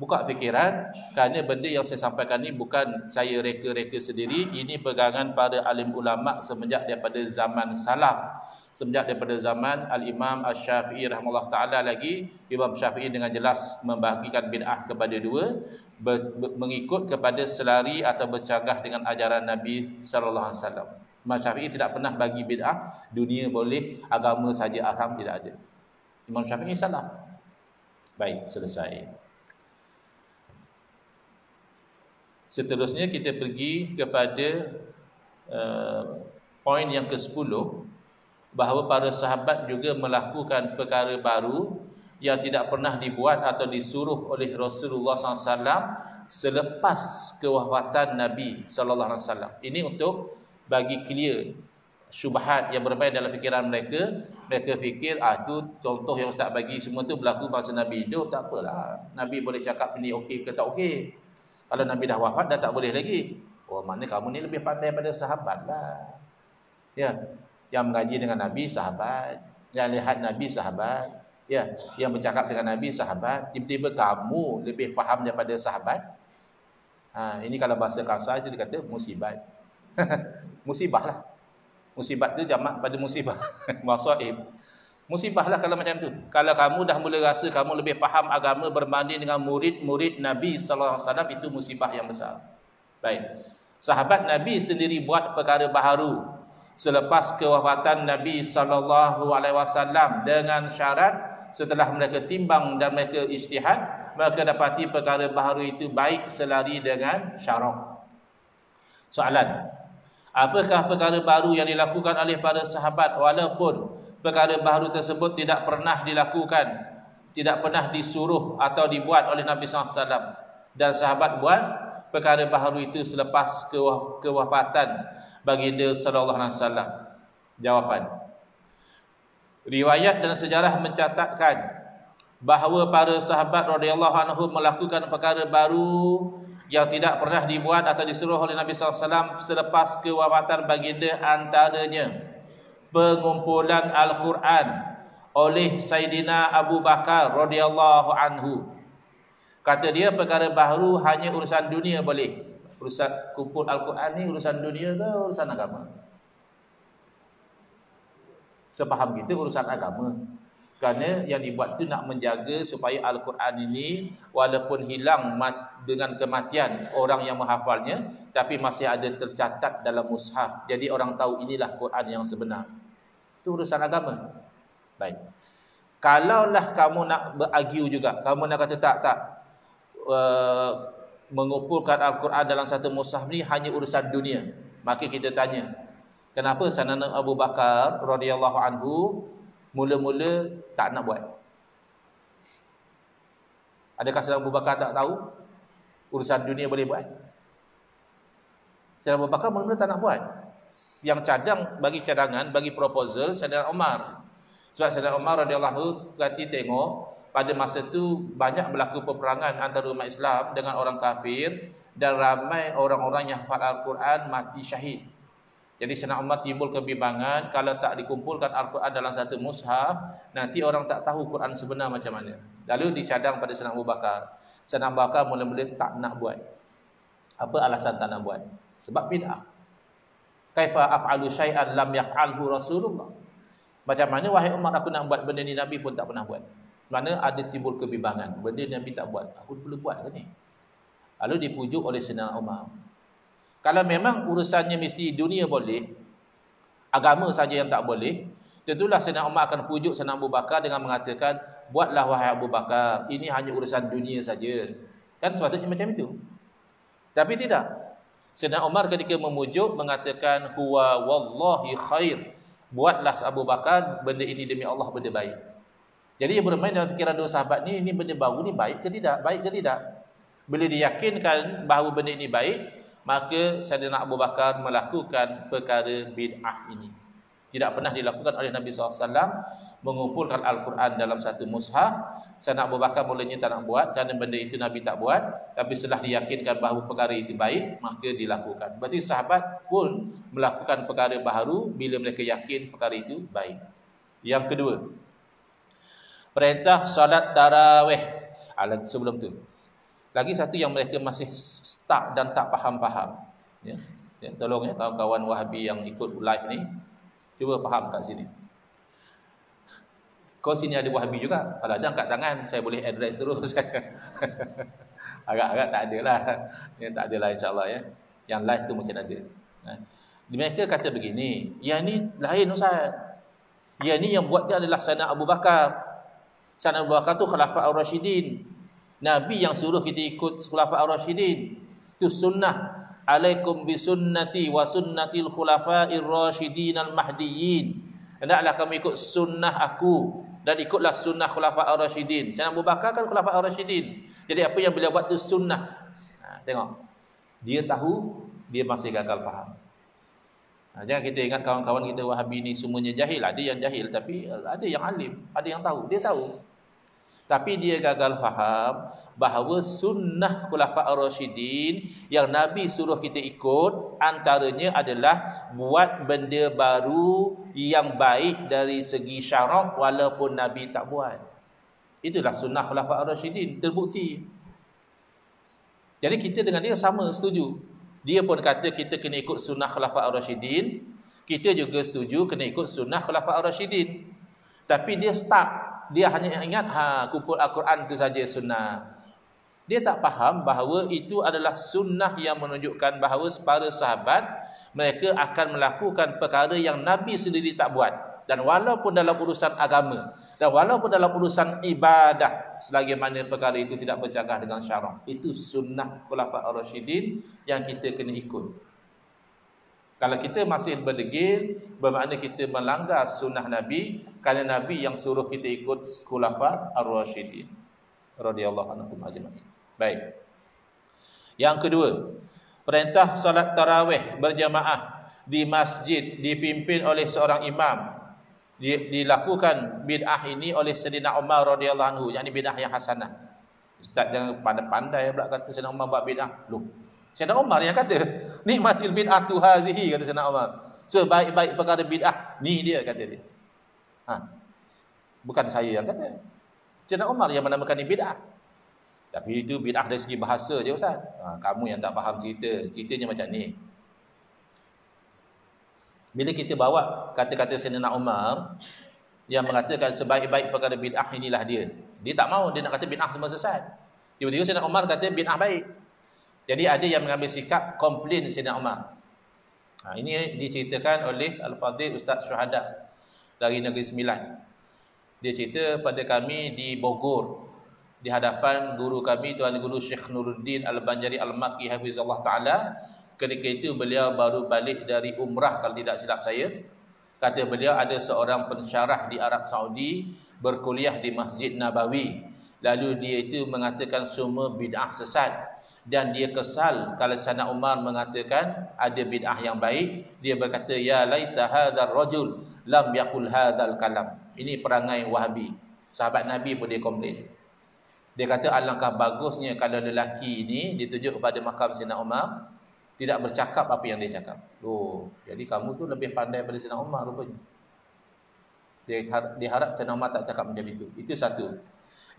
Buka fikiran, kerana benda yang saya sampaikan ni bukan saya reka-reka sendiri, ini pegangan para alim ulama semenjak daripada zaman salaf, semenjak daripada zaman Al-Imam Asy-Syafi'i rahimahullah taala. Lagi Imam Syafi'i dengan jelas membahagikan bid'ah kepada dua, mengikut kepada selari atau bercanggah dengan ajaran Nabi sallallahu alaihi wasallam. Imam Syafi'i tidak pernah bagi bid'ah dunia boleh, agama saja haram, tidak ada. Imam Syafi'i salah. Baik, selesai. Seterusnya kita pergi kepada poin yang ke-10, bahawa para sahabat juga melakukan perkara baru yang tidak pernah dibuat atau disuruh oleh Rasulullah SAW selepas kewafatan Nabi SAW. Ini untuk bagi clear syubhat yang bermain dalam fikiran mereka. Mereka fikir tu contoh yang Ustaz bagi semua tu berlaku masa Nabi hidup, tak apalah. Nabi boleh cakap ini okey ke tak okey. Kalau Nabi dah wafat dah tak boleh lagi. Oh, mana kamu ni lebih pandai pada sahabat lah. Ya, yang mengaji dengan Nabi sahabat, yang lihat Nabi sahabat, ya, yang bercakap dengan Nabi sahabat. Tiba-tiba kamu lebih faham daripada sahabat. Ini kalau bahasa kasar itu dikata musibat. Musibah lah. Musibat tu jamak pada musibah. Masaib. Musibah lah kalau macam tu. Kalau kamu dah mula rasa kamu lebih faham agama berbanding dengan murid-murid Nabi SAW, itu musibah yang besar. Baik. Sahabat Nabi sendiri buat perkara baharu selepas kewafatan Nabi SAW dengan syarat setelah mereka timbang dan mereka ijtihad, mereka dapati perkara baharu itu baik selari dengan syarak. Soalan, apakah perkara baru yang dilakukan oleh para sahabat walaupun perkara baru tersebut tidak pernah dilakukan, tidak pernah disuruh atau dibuat oleh Nabi SAW, dan sahabat buat perkara baru itu selepas kewafatan baginda sallallahu alaihi wasallam? Jawapan, riwayat dan sejarah mencatatkan bahawa para sahabat radhiyallahu anhum melakukan perkara baru yang tidak pernah dibuat atau disuruh oleh Nabi SAW selepas kewafatan baginda, antaranya pengumpulan Al-Quran oleh Sayyidina Abu Bakar radhiyallahu anhu. Kata dia perkara baru hanya urusan dunia boleh. Urusan kumpul Al-Quran ni urusan dunia ke urusan agama? Sepaham kita urusan agama. Kerana yang dibuat tu nak menjaga supaya Al-Quran ini walaupun hilang dengan kematian orang yang menghafalnya, tapi masih ada tercatat dalam mushaf. Jadi orang tahu inilah Quran yang sebenar. Itu urusan agama. Baik. Kalaulah kamu nak berargue juga, kamu nak kata tak, mengumpulkan Al-Quran dalam satu mushaf ni hanya urusan dunia, maka kita tanya, kenapa Sayyidina Abu Bakar radhiyallahu anhu mula-mula tak nak buat? Adakah Sayyidina Abu Bakar tak tahu urusan dunia boleh buat? Sayyidina Abu Bakar mula-mula tak nak buat. Yang cadang bagi cadangan, bagi proposal Sayyidina Umar. Sebab Sayyidina Umar radhiyallahu anhu kata tengok pada masa tu banyak berlaku peperangan antara umat Islam dengan orang kafir dan ramai orang-orang yang hafal Al-Quran mati syahid. Jadi Sayyidina Umar timbul kebimbangan kalau tak dikumpulkan Al-Quran dalam satu mushaf, nanti orang tak tahu Quran sebenar macam mana. Lalu dicadang pada Sayyidina Abu Bakar. Sayyidina Abu Bakar mula-mula tak nak buat. Apa alasan tak nak buat? Sebab bid'ah. Kaifa af'alu syai'an lam yaf'alhu Rasulullah. Macam mana wahai Umar aku nak buat benda ni, Nabi pun tak pernah buat. Mana ada timbul kebimbangan. Benda Nabi tak buat, aku perlu buat ke ni? Lalu dipujuk oleh Sayyidina Umar. Kalau memang urusannya mesti dunia boleh, agama saja yang tak boleh, tentulah Sayyidina Umar akan pujuk Sayyidina Abu Bakar dengan mengatakan, buatlah wahai Abu Bakar, ini hanya urusan dunia saja. Kan sepatutnya macam itu. Tapi tidak. Sayyidina Umar ketika memujuk mengatakan, huwa wallahi khair. Buatlah Abu Bakar, benda ini demi Allah benda baik. Jadi dia bermain dalam fikiran dua sahabat ni, ini benda baru ni baik ke tidak? Baik ke tidak? Bila diyakinkan bahawa benda ini baik, maka Sayyidina Abu Bakar melakukan perkara bid'ah ini. Tidak pernah dilakukan oleh Nabi SAW, mengumpulkan Al-Quran dalam satu mushaf. Sayyidina Abu Bakar mulanya tak nak buat kerana benda itu Nabi tak buat, tapi setelah diyakinkan bahawa perkara itu baik, maka dilakukan. Berarti sahabat pun melakukan perkara baharu bila mereka yakin perkara itu baik. Yang kedua, perintah solat tarawih. Sebelum tu, lagi satu yang mereka masih stuck dan tak faham-faham. Ya, tolong ya kawan-kawan Wahabi yang ikut live ni, cuba faham kat sini. Kau sini ada Wahabi juga? Kalau ada angkat tangan, saya boleh address terus. Agak-agak tak ada lah. Ya, tak ada lah insyaAllah ya. Yang live tu mungkin ada. Mereka kata begini, yang ni lain Ustaz. Yang ni yang buat dia adalah Sayyidina Abu Bakar. Sayyidina Abu Bakar tu Khulafa' Ar-Rasyidin. Nabi yang suruh kita ikut Khulafa' Ar-Rasyidin. Itu sunnah. Alaikum bisunnati wa sunnatil khulafa'ir rasyidin al-mahdiyyin. Hendaklah kamu ikut sunnah aku dan ikutlah sunnah Khulafa' Ar-Rasyidin. Sayyidina Abu Bakar kan Khulafa' Ar-Rasyidin. Jadi apa yang beliau buat itu sunnah. Tengok. Dia tahu, dia masih gagal faham. Jangan kita ingat kawan-kawan kita Wahabi ni semuanya jahil. Ada yang jahil tapi ada yang alim, ada yang tahu. Dia tahu. Tapi dia gagal faham bahawa sunnah Khulafa' Ar-Rasyidin yang Nabi suruh kita ikut, antaranya adalah buat benda baru yang baik dari segi syarak walaupun Nabi tak buat. Itulah sunnah Khulafa' Ar-Rasyidin, terbukti. Jadi kita dengan dia sama setuju. Dia pun kata kita kena ikut sunnah Khulafa' Ar-Rasyidin, kita juga setuju kena ikut sunnah Khulafa' Ar-Rasyidin. Tapi dia stuck. Dia hanya ingat kumpul Al-Quran itu saja sunnah. Dia tak faham bahawa itu adalah sunnah yang menunjukkan bahawa para sahabat mereka akan melakukan perkara yang Nabi sendiri tak buat. Dan walaupun dalam urusan agama, dan walaupun dalam urusan ibadah, selagi mana perkara itu tidak bercanggah dengan syarak, itu sunnah Khulafa' Ar-Rasyidin yang kita kena ikut. Kalau kita masih berdegil, bermakna kita melanggar sunnah Nabi, kerana Nabi yang suruh kita ikut Khulafa' Ar-Rasyidin radhiyallahu anhum ajma'in. Baik. Yang kedua, perintah solat tarawih berjamaah di masjid dipimpin oleh seorang imam. Dilakukan bid'ah ini oleh Sayyidina Umar radhiyallahu anhu, yakni bid'ah yang hasanah. Ustaz jangan pandai-pandai pula kata Sayyidina Umar buat bid'ah. Loh, Sayyidina Umar yang kata, nikmatil bid'atu hazihi, kata Sayyidina Umar. Sebaik-baik perkara bid'ah, ni dia kata dia. Bukan saya yang kata. Sayyidina Umar yang menamakan ni bid'ah. Tapi itu bid'ah dari segi bahasa je Ustaz. Kamu yang tak faham cerita, ceritanya macam ni. Bila kita bawa kata-kata Sayyidina Umar yang mengatakan sebaik-baik perkara bid'ah, inilah dia. Dia tak mau, dia nak kata bid'ah semua sesat. Tiba-tiba Sayyidina Umar kata bid'ah baik. Jadi ada yang mengambil sikap komplain Sayyidina Umar. Ini diceritakan oleh Al-Fadhil Ustaz Syuhada dari Negeri Sembilan. Dia cerita pada kami di Bogor, di hadapan guru kami Tuan Guru Syekh Nuruddin Al-Banjari Al-Makki Hafizullah Ta'ala. Ketika itu beliau baru balik dari umrah kalau tidak silap saya. Kata beliau ada seorang pensyarah di Arab Saudi berkuliah di Masjid Nabawi. Lalu dia itu mengatakan semua bid'ah sesat. Dan dia kesal kalau Sayyidina Umar mengatakan ada bid'ah yang baik. Dia berkata, ya laita hadzal rajul lam yaqul hadzal kalam. Ini perangai Wahabi. Sahabat Nabi pun dia komplain. Dia kata alangkah bagusnya kalau lelaki ini ditunjuk kepada makam Sayyidina Umar, tidak bercakap apa yang dia cakap. Jadi kamu tu lebih pandai daripada Sayyidina Umar rupanya. Dia harap Sayyidina Umar tak cakap macam itu. Itu satu.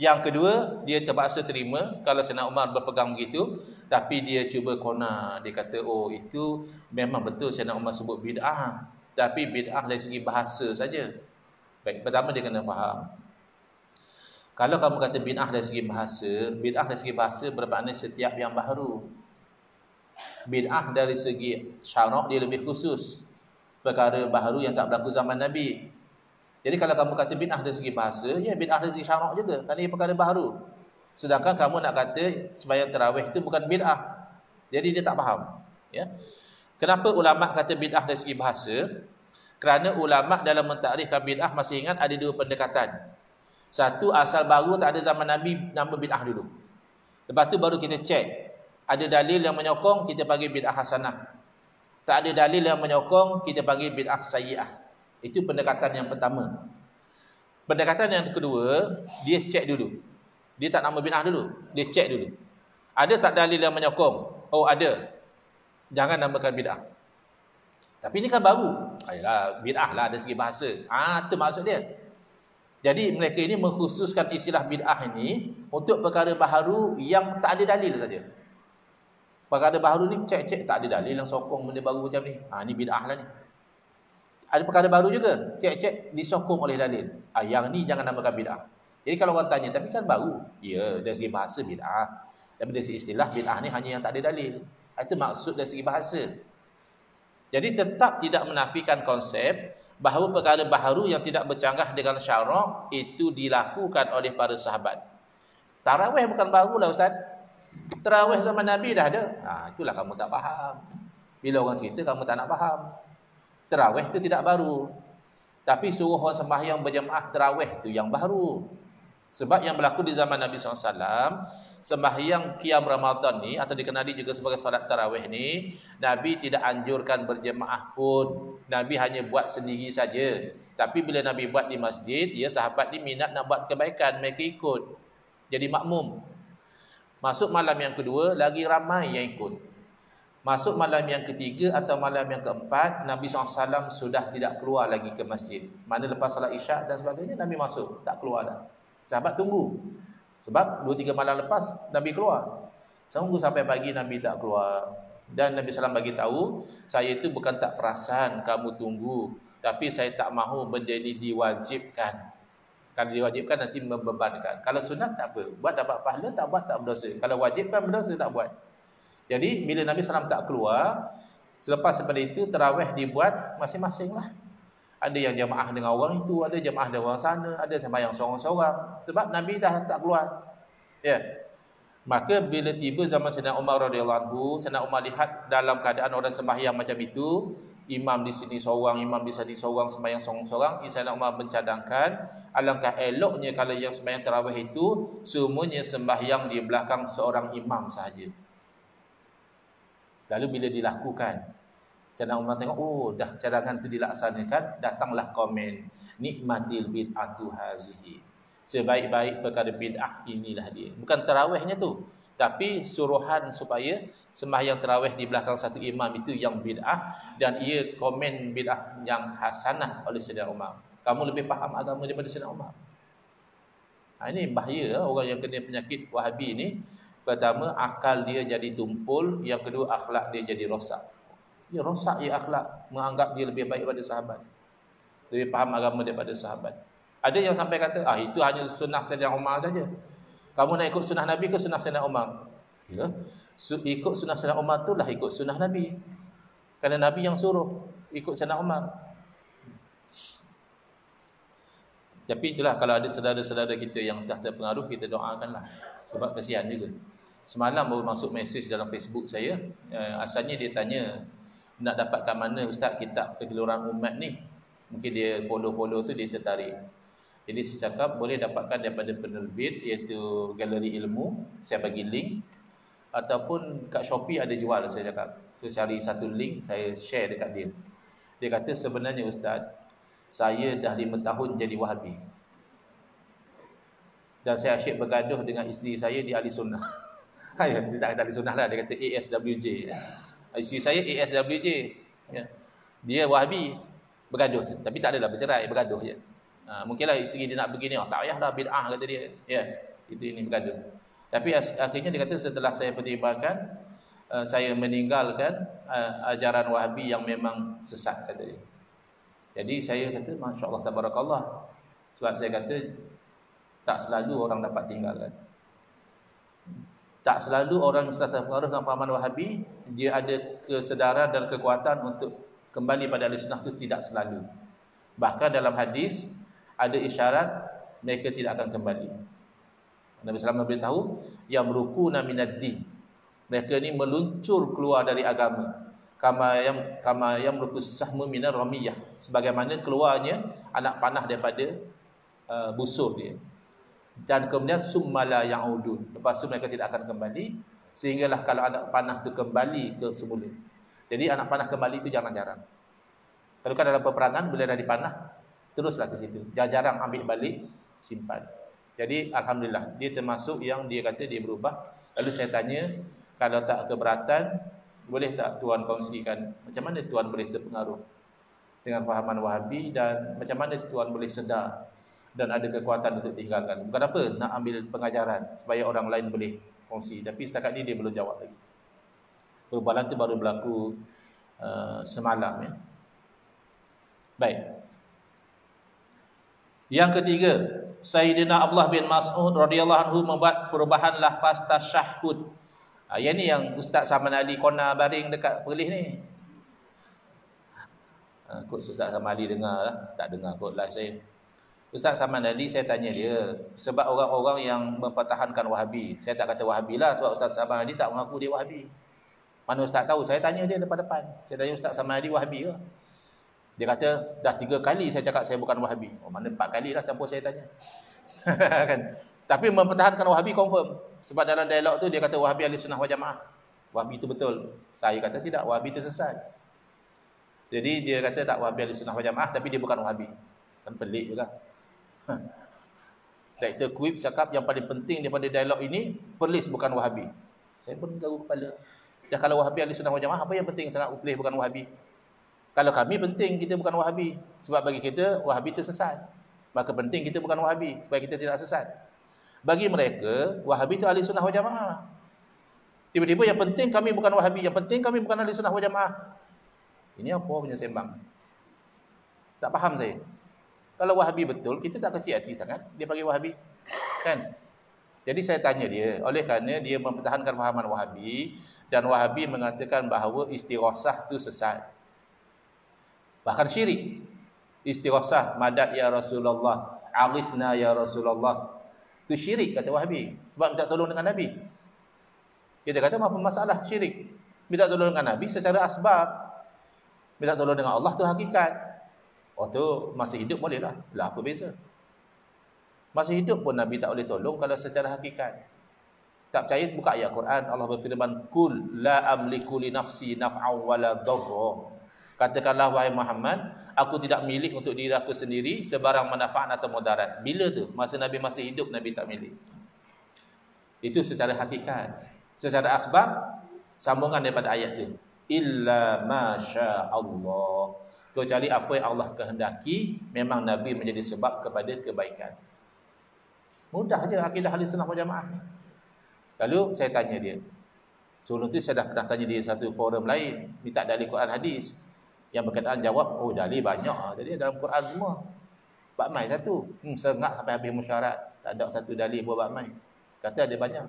Yang kedua, dia terpaksa terima kalau Sayyidina Umar berpegang begitu, tapi dia cuba kona. Dia kata, itu memang betul Sayyidina Umar sebut bid'ah, tapi bid'ah dari segi bahasa saja. Baik, pertama dia kena faham. Kalau kamu kata bid'ah dari segi bahasa bermakna setiap yang baru. Bid'ah dari segi syarak dia lebih khusus. Perkara baru yang tak berlaku zaman Nabi. Jadi kalau kamu kata bid'ah dari segi bahasa, ya bid'ah dari segi syarak juga, kerana ia perkara baru. Sedangkan kamu nak kata sembahyang tarawih itu bukan bid'ah. Jadi dia tak faham. Ya. Kenapa ulama kata bid'ah dari segi bahasa? Kerana ulama dalam mentakrifkan bid'ah, masih ingat ada dua pendekatan. Satu, asal baru tak ada zaman Nabi, nama bid'ah dulu. Lepas tu baru kita cek. Ada dalil yang menyokong, kita panggil bid'ah hasanah. Tak ada dalil yang menyokong, kita panggil bid'ah sayyi'ah. Itu pendekatan yang pertama. Pendekatan yang kedua, dia cek dulu. Dia tak nama bid'ah dulu, dia cek dulu. Ada tak dalil yang menyokong? Ada. Jangan namakan bid'ah. Tapi ini kan baru. Ayolah, bid'ah lah dari segi bahasa. Itu maksud dia. Jadi mereka ini mengkhususkan istilah bid'ah ini untuk perkara baru yang tak ada dalil saja. Perkara baru ni cek-cek tak ada dalil yang sokong benda baru macam ni. Ni bid'ah lah ni. Ada perkara baru juga, cek-cek disokong oleh dalil. Yang ni jangan namakan bid'ah. Jadi kalau orang tanya, tapi kan baru. Ya, dari segi bahasa bid'ah. Tapi dari segi istilah bid'ah ni hanya yang tak ada dalil. Itu maksud dari segi bahasa. Jadi tetap tidak menafikan konsep bahawa perkara baharu yang tidak bercanggah dengan syarak itu dilakukan oleh para sahabat. Tarawih bukan barulah Ustaz. Tarawih zaman Nabi dah ada. Itulah kamu tak faham. Bila orang cerita kamu tak nak faham. Tarawih itu tidak baru. Tapi suruh orang sembahyang berjemaah tarawih itu yang baru. Sebab yang berlaku di zaman Nabi SAW, sembahyang qiyam Ramadan ni, atau dikenali juga sebagai solat tarawih ni, Nabi tidak anjurkan berjemaah pun. Nabi hanya buat sendiri saja. Tapi bila Nabi buat di masjid, sahabat ni minat nak buat kebaikan, mereka ikut. Jadi makmum. Masuk malam yang kedua, lagi ramai yang ikut. Masuk malam yang ketiga atau malam yang keempat, Nabi SAW sudah tidak keluar lagi ke masjid. Mana lepas salat isyak dan sebagainya, Nabi masuk, tak keluar dah. Sahabat tunggu. Sebab 2-3 malam lepas, Nabi keluar. Tunggu sampai pagi, Nabi tak keluar. Dan Nabi SAW bagi tahu, saya itu bukan tak perasan kamu tunggu, tapi saya tak mahu benda ini diwajibkan. Kalau diwajibkan nanti membebankan. Kalau sunat tak apa. Buat dapat pahala, tak buat tak berdosa. Kalau wajibkan berdosa, tak buat. Jadi bila Nabi SAW tak keluar, selepas daripada itu tarawih dibuat masing-masing lah. Ada yang jemaah dengan orang itu, ada jemaah dengan orang sana, ada sembahyang seorang-seorang. Sebab Nabi dah tak keluar. Ya. Maka bila tiba zaman Sayyidina Umar radhiyallahu anhu, Sayyidina Umar lihat dalam keadaan orang sembahyang macam itu, imam di sini seorang, imam di sini seorang, sembahyang seorang-seorang, Sayyidina Umar mencadangkan, alangkah eloknya kalau yang sembahyang tarawih itu semuanya sembahyang di belakang seorang imam sahaja. Lalu bila dilakukan, Sayyidina Umar tengok, dah cadangan itu dilaksanakan, datanglah komen, nikmatil bid'atu hazihi. Sebaik-baik perkara bid'ah inilah dia. Bukan tarawihnya tu, tapi suruhan supaya sembahyang tarawih di belakang satu imam itu yang bid'ah, dan ia komen bid'ah yang hasanah oleh Sayyidina Umar. Kamu lebih faham agama daripada Sayyidina Umar. Ini bahaya orang yang kena penyakit Wahabi ni. Pertama, akal dia jadi tumpul. Yang kedua, akhlak dia jadi rosak. Dia rosak akhlak, menganggap dia lebih baik daripada sahabat, lebih faham agama daripada sahabat. Ada yang sampai kata, itu hanya sunnah Sayyidina Umar saja. Kamu nak ikut sunnah Nabi ke sunnah Sayyidina Umar? Ya. Ikut sunnah Sayyidina Umar tu lah ikut sunnah Nabi. Kerana Nabi yang suruh ikut Sayyidina Umar. Tapi itulah, kalau ada saudara-saudara kita yang dah terpengaruh, kita doakanlah. Sebab kesian juga. Semalam baru masuk mesej dalam Facebook saya. Asalnya dia tanya, nak dapatkan mana Ustaz kitab Kekeluaran Umat ni? Mungkin dia follow-follow tu dia tertarik. Jadi saya cakap boleh dapatkan daripada penerbit, iaitu Galeri Ilmu. Saya bagi link. Ataupun kat Shopee ada jual, saya cakap. So cari satu link, saya share dekat dia. Dia kata, sebenarnya Ustaz, saya dah 5 tahun jadi Wahabi. Dan saya asyik bergaduh dengan isteri saya di Ahli Sunnah. Dia tak kata Ahli Sunnah lah, dia kata ASWJ. Isteri saya ASWJ. Ya. Dia Wahabi, bergaduh. Tapi tak adalah bercerai, bergaduh je. Mungkinlah isteri dia nak begini, tak payahlah bid'ah kata dia. Ya, itu ini bergaduh. Tapi akhirnya dia kata setelah saya pertimbangkan, saya meninggalkan ajaran Wahabi yang memang sesat kata dia. Jadi saya kata masya-Allah tabarakallah. Sebab saya kata tak selalu orang dapat tinggalkan. Tak selalu orang yang terpengaruh dengan fahaman Wahabi dia ada kesedaran dan kekuatan untuk kembali pada Ahli Sunnah, itu tidak selalu. Bahkan dalam hadis ada isyarat mereka tidak akan kembali. Nabi sallallahu alaihi wasallam beritahu yamrukuna minad-din. Mereka ni meluncur keluar dari agama. Kama yamrukus sahmu minar ramiyah. Sebagaimana keluarnya anak panah daripada busur dia. Dan kemudian summala ya'udun. Lepas tu mereka tidak akan kembali, sehinggalah kalau anak panah tu kembali ke semula. Jadi anak panah kembali itu jarang-jarang. Kalau kan dalam peperangan bila dah dipanah, teruslah ke situ. Jarang-jarang ambil balik, simpan. Jadi alhamdulillah dia termasuk yang dia kata dia berubah. Lalu saya tanya, kalau tak keberatan, boleh tak tuan kongsikan macam mana tuan boleh terpengaruh dengan fahaman Wahabi dan macam mana tuan boleh sedar dan ada kekuatan untuk tinggalkan. Bukan apa, nak ambil pengajaran supaya orang lain boleh kongsi. Tapi setakat ni dia belum jawab lagi. Perubahan tu baru berlaku semalam ya. Baik. Yang ketiga, Sayyidina Abdullah bin Mas'ud radhiyallahu anhu membuat perubahan lafaz tasyahhud. Yang ni yang Ustaz Saman Ali kona baring dekat Perlis ni. Kot Ustaz Saman Ali dengar lah. Tak dengar kot live saya. Ustaz Saman Ali saya tanya dia, sebab orang-orang yang mempertahankan Wahabi, saya tak kata Wahabi lah sebab Ustaz Saman Ali tak mengaku dia Wahabi. Mana Ustaz tahu? Saya tanya dia depan-depan. Saya tanya Ustaz Saman Ali Wahabi ke? Dia kata dah 3 kali saya cakap saya bukan Wahabi. Oh, mana 4 kali lah campur saya tanya. Kan? Tapi mempertahankan Wahabi confirm. Sebab dalam dialog tu dia kata Wahabi Ahli Sunnah wal Jamaah. Wahabi itu betul. Saya kata tidak, Wahabi itu sesat. Jadi dia kata tak Wahabi Ahli Sunnah wal Jamaah tapi dia bukan Wahabi. Kan pelik juga. Dr. Quib cakap yang paling penting daripada dialog ini, Perlis bukan Wahabi. Saya pun garu kepala. Dah kalau Wahabi Ahli Sunnah wal Jamaah, apa yang penting sangat Perlis bukan Wahabi? Kalau kami penting kita bukan Wahabi. Sebab bagi kita Wahabi itu sesat. Maka penting kita bukan Wahabi supaya kita tidak sesat. Bagi mereka Wahabi itu Ahli Sunnah wal Jamaah. Tiba-tiba yang penting kami bukan Wahabi, yang penting kami bukan Ahli Sunnah wal Jamaah. Ini apa punya sembang? Tak faham saya. Kalau Wahabi betul, kita tak kecil hati sangat dia panggil Wahabi. Kan? Jadi saya tanya dia, oleh kerana dia mempertahankan fahaman Wahabi dan Wahabi mengatakan bahawa istighosah itu sesat. Bahkan syirik. Istighosah, madad ya Rasulullah, aghithna ya Rasulullah. Itu syirik kata Wahabi. Sebab minta tolong dengan Nabi. Kita kata apa masalah syirik? Minta tolong dengan Nabi secara asbab. Minta tolong dengan Allah tu hakikat. Oh tu masih hidup boleh lah. Lah apa beza? Masih hidup pun Nabi tak boleh tolong kalau secara hakikat. Tak percaya buka ayat Quran. Allah berfirman, "Qul la amliku li nafsi naf'an wala dharra." Katakanlah wahai Muhammad, aku tidak milik untuk diri aku sendiri sebarang manfaat atau mudarat. Bila tu? Masa Nabi masih hidup Nabi tak milik. Itu secara hakikat. Secara asbab sambungan daripada ayat tu. Illa masya Allah. Kecuali apa yang Allah kehendaki, memang Nabi menjadi sebab kepada kebaikan. Mudah je akidah Ahli Sunnah wal Jamaah ni. Lalu saya tanya dia. Sebelum tu saya dah pernah tanya dia satu forum lain, minta dalil Quran hadis. Yang berkenaan jawab, oh dalil banyak jadi dalam Quran semua. Bab mai satu. Sengak sampai habis mesyuarat, tak ada satu dalil buat bab mai. Kata ada banyak.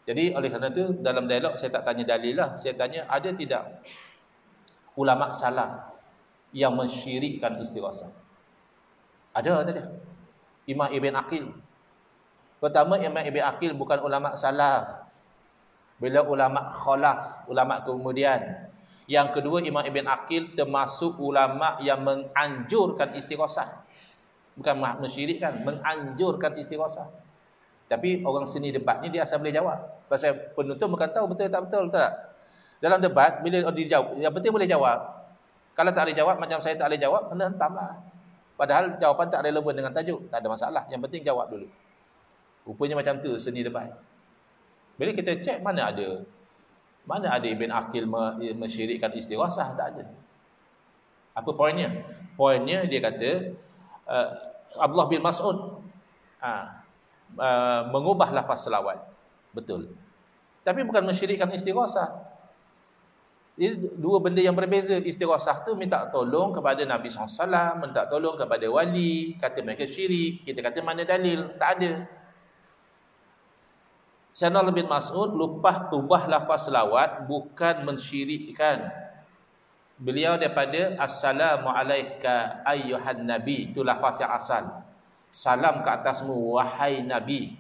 Jadi oleh kerana itu dalam dialog saya tak tanya dalil lah, saya tanya ada tidak ulama salaf yang mensyirikkan istighosah? Ada tadi. Imam Ibn Aqil. Pertama, Imam Ibn Aqil bukan ulama salaf. Bila ulama khalaf, ulama kemudian. Yang kedua, Imam Ibn Aqil termasuk ulama yang menganjurkan istighosah. Bukan mensyirikkan, menganjurkan istighosah. Tapi orang seni debat ni dia asal boleh jawab. Pasal penonton bukan tahu betul tak betul, betul tak? Dalam debat, bila dijawab, yang penting boleh jawab. Kalau tak boleh jawab, macam saya tak boleh jawab, kena hentamlah. Padahal jawapan tak relevan dengan tajuk. Tak ada masalah. Yang penting jawab dulu. Rupanya macam tu seni debat. Bila kita cek mana ada Mana ada Ibn Aqil mensyirikkan istighosah? Tak ada. Apa poinnya? Poinnya dia kata Abdullah bin Mas'ud mengubah lafaz selawat. Betul. Tapi bukan mensyirikkan istighosah. Ini dua benda yang berbeza. Istighosah tu minta tolong kepada Nabi SAW, minta tolong kepada wali, kata mereka syirik. Kita kata mana dalil? Tak ada. Sayyidina bin Mas'ud lupa ubah lafaz selawat, bukan mensyirikkan. Beliau daripada assalamu alayka ayyuhan nabi, itu lafaz yang asal. Salam ke atasmu wahai nabi.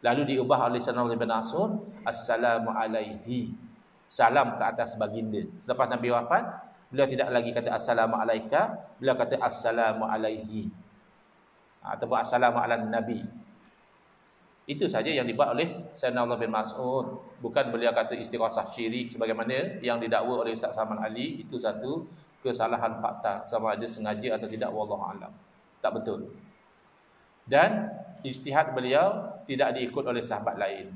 Lalu diubah oleh Sayyidina bin Mas'ud assalamu alaihi, salam ke atas baginda. Selepas Nabi wafat, beliau tidak lagi kata assalamu alayka, beliau kata assalamu alaihi, ataupun assalamu ala nabi. Itu saja yang dibuat oleh Sayyidina bin Mas'ud. Bukan beliau kata istighosah syirik sebagaimana yang didakwa oleh Ustaz Salman Ali. Itu satu kesalahan fakta, sama ada sengaja atau tidak, wallahu alam. Tak betul. Dan ijtihad beliau tidak diikut oleh sahabat lain.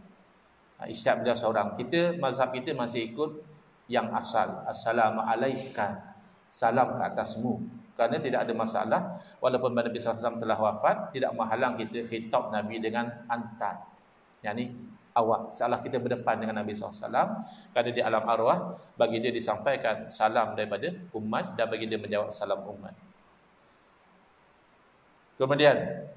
Ijtihad beliau seorang. Kita, mazhab kita masih ikut yang asal, assalamu alayka, salam ke atasmu. Kerana tidak ada masalah, walaupun Nabi SAW telah wafat, tidak menghalang kita khitab Nabi dengan anta, yakni awak. Seolah kita berdepan dengan Nabi SAW, kerana di alam arwah bagi dia disampaikan salam daripada umat, dan bagi dia menjawab salam umat. Kemudian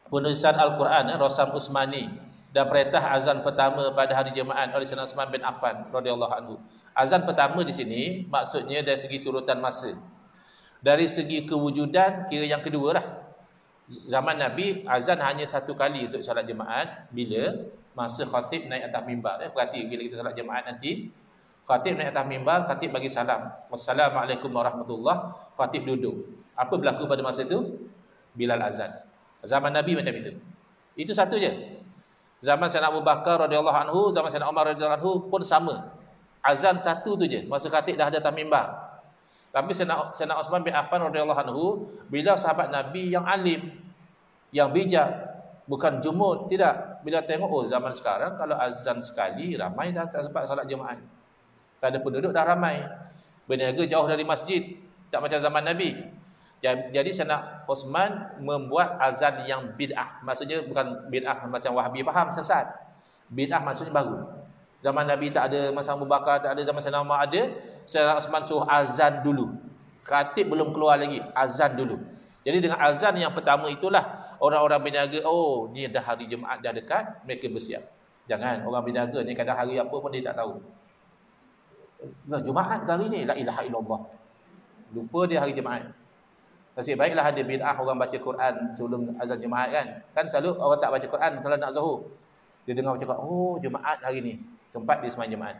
penulisan Al-Quran, Rosam Usmani, dan perintah azan pertama pada hari Jumaat oleh Sayyidina Uthman bin Affan radhiyallahu anhu. Azan pertama di sini maksudnya dari segi turutan masa. Dari segi kewujudan, kira yang kedua lah. Zaman Nabi, azan hanya satu kali untuk salat Jumaat, bila masa khatib naik atas mimbar. Perhati, bila kita salat Jumaat nanti, khatib naik atas mimbar, khatib bagi salam, wassalamualaikum warahmatullahi, khatib duduk. Apa berlaku pada masa itu? Bilal azan. Zaman Nabi macam itu. Itu satu je. Zaman Sayyidina Abu Bakar radhiyallahu anhu, zaman Sayyidina Umar radhiyallahu anhu pun sama. Azan satu tu je, masa khatib dah ada atas mimbar. Tapi Sayyidina Uthman bin Affan radhiyallahu anhu, bila sahabat Nabi yang alim, yang bijak, bukan jumud, tidak. Bila tengok, oh zaman sekarang kalau azan sekali ramai dah tak sempat salat Jumaat. Kerana penduduk dah ramai, berniaga jauh dari masjid, tak macam zaman Nabi. Jadi Sayyidina Uthman membuat azan yang bid'ah. Maksudnya bukan bid'ah macam Wahabi faham, sesat. Bid'ah maksudnya baru. Zaman Nabi tak ada, masa Abu Bakar tak ada, zaman Sayyidina Umar ada. Sayyidina Uthman suruh azan dulu. Khatib belum keluar lagi, azan dulu. Jadi dengan azan yang pertama itulah orang-orang berniaga, oh ni dah hari Jumaat dah dekat, mereka bersiap. Jangan, orang berniaga ni kadang hari apa pun dia tak tahu. Jumaat hari ni, la ilaha illallah. Lupa dia hari Jumaat. Nasib baiklah ada bid'ah orang baca Quran sebelum azan Jumaat kan. Kan selalu orang tak baca Quran kalau nak zuhur. Dia dengar baca Quran, oh Jumaat hari ni, sempat dia sembahyang Jumaat.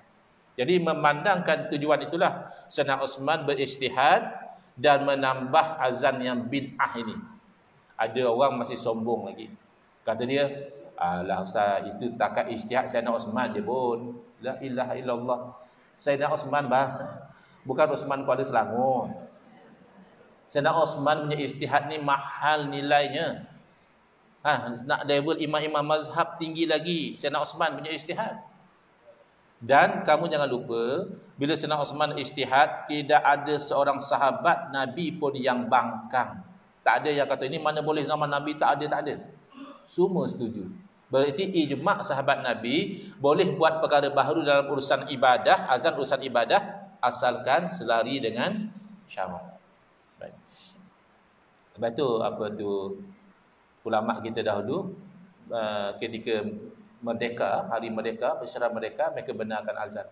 Jadi memandangkan tujuan itulah Sayyidina Uthman berijtihad dan menambah azan yang bid'ah ini. Ada orang masih sombong lagi. Kata dia, alah ustaz, itu takat ijtihad Sayyidina Uthman je pun. La ilaha illallah. Sayyidina Uthman bukan Uthman Kuala Selangor. Sayyidina Uthman punya ijtihad ni mahal nilainya. Nak level imam-imam mazhab tinggi lagi, Sayyidina Uthman punya ijtihad. Dan kamu jangan lupa, bila Sayyidina Uthman ijtihad, tidak ada seorang sahabat Nabi pun yang bangkang. Tak ada yang kata ini mana boleh zaman Nabi, tak ada. Semua setuju. Berarti ijma' sahabat Nabi boleh buat perkara baru dalam urusan ibadah, azan urusan ibadah, asalkan selari dengan syarak. Baik. Lepas tu apa tu, ulama kita dahulu ketika merdeka, hari merdeka, bersyarat merdeka, mereka benarkan azan.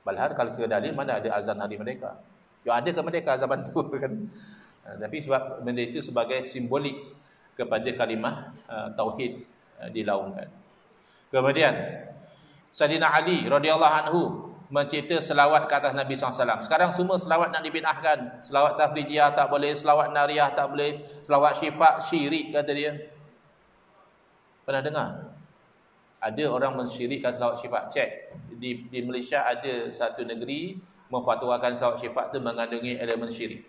Padahal kalau kira dalil, mana ada azan hari merdeka? Yang ada ke merdeka zaman tu kan? Tapi sebab benda itu sebagai simbolik kepada kalimah tauhid dilaungkan. Kemudian Sayyidina Ali radhiyallahu anhu mencipta selawat ke atas Nabi SAW. Sekarang semua selawat nak dibid'ahkan. Selawat tafrijiyah tak boleh, selawat nariyah tak boleh, selawat syifa syirik kata dia. Pernah dengar? Ada orang mensyirikkan selawat syifa. Cek. Di Malaysia ada satu negeri memfatwakan selawat syifa itu mengandungi elemen syirik.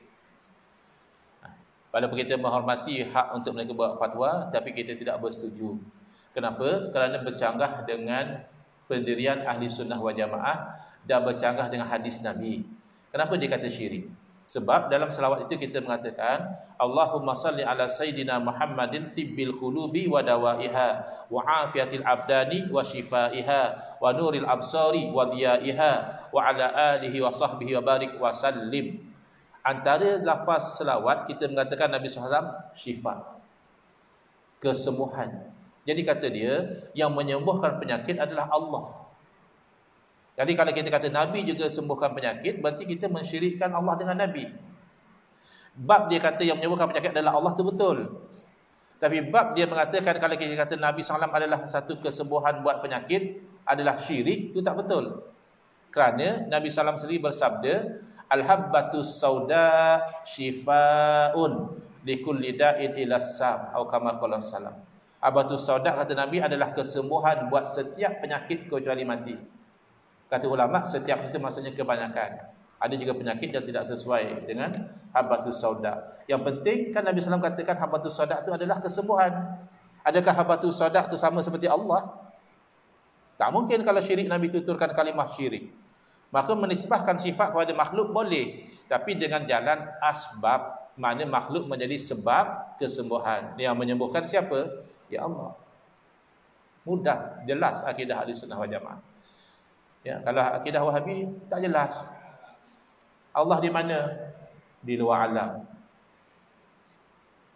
Walaupun kita menghormati hak untuk mereka buat fatwa, tapi kita tidak bersetuju. Kenapa? Kerana bercanggah dengan pendirian ahli sunnah wal jamaah dan bercanggah dengan hadis Nabi. Kenapa dia kata syirik? Sebab dalam selawat itu kita mengatakan Allahumma salli ala Sayyidina Muhammadin tibbil qulubi wa dawaiha wa afiatil abdani wa shifaiha wa nuril absari wa diyaiha wa ala alihi wa sahbihi wa barik wa sallim. Antara lafaz selawat kita mengatakan Nabi SAW syifa, kesembuhan. Jadi kata dia yang menyembuhkan penyakit adalah Allah. Jadi kalau kita kata Nabi juga sembuhkan penyakit, berarti kita mensyirikkan Allah dengan Nabi. Bab dia kata yang menyembuhkan penyakit adalah Allah, itu betul. Tapi bab dia mengatakan kalau kita kata Nabi SAW adalah satu kesembuhan buat penyakit, adalah syirik, itu tak betul. Kerana Nabi SAW sendiri bersabda, Al-habbatus sauda shifaun likulli da'in ila sam, atau kama qala sallam. Habbatus sauda kata Nabi adalah kesembuhan buat setiap penyakit kecuali mati. Kata ulama, setiap itu maksudnya kebanyakan. Ada juga penyakit yang tidak sesuai dengan habbatus sauda. Yang penting kan Nabi SAW katakan habbatus sauda itu adalah kesembuhan. Adakah habbatus sauda itu sama seperti Allah? Tak mungkin kalau syirik Nabi tuturkan kalimah syirik. Maka menisbahkan sifat kepada makhluk boleh, tapi dengan jalan asbab, mana makhluk menjadi sebab kesembuhan. Yang menyembuhkan siapa? Ya Allah. Mudah, jelas akidah Ahlussunnah wal Jamaah. Ya, kalau akidah Wahabi tak jelas. Allah di mana? Di luar alam.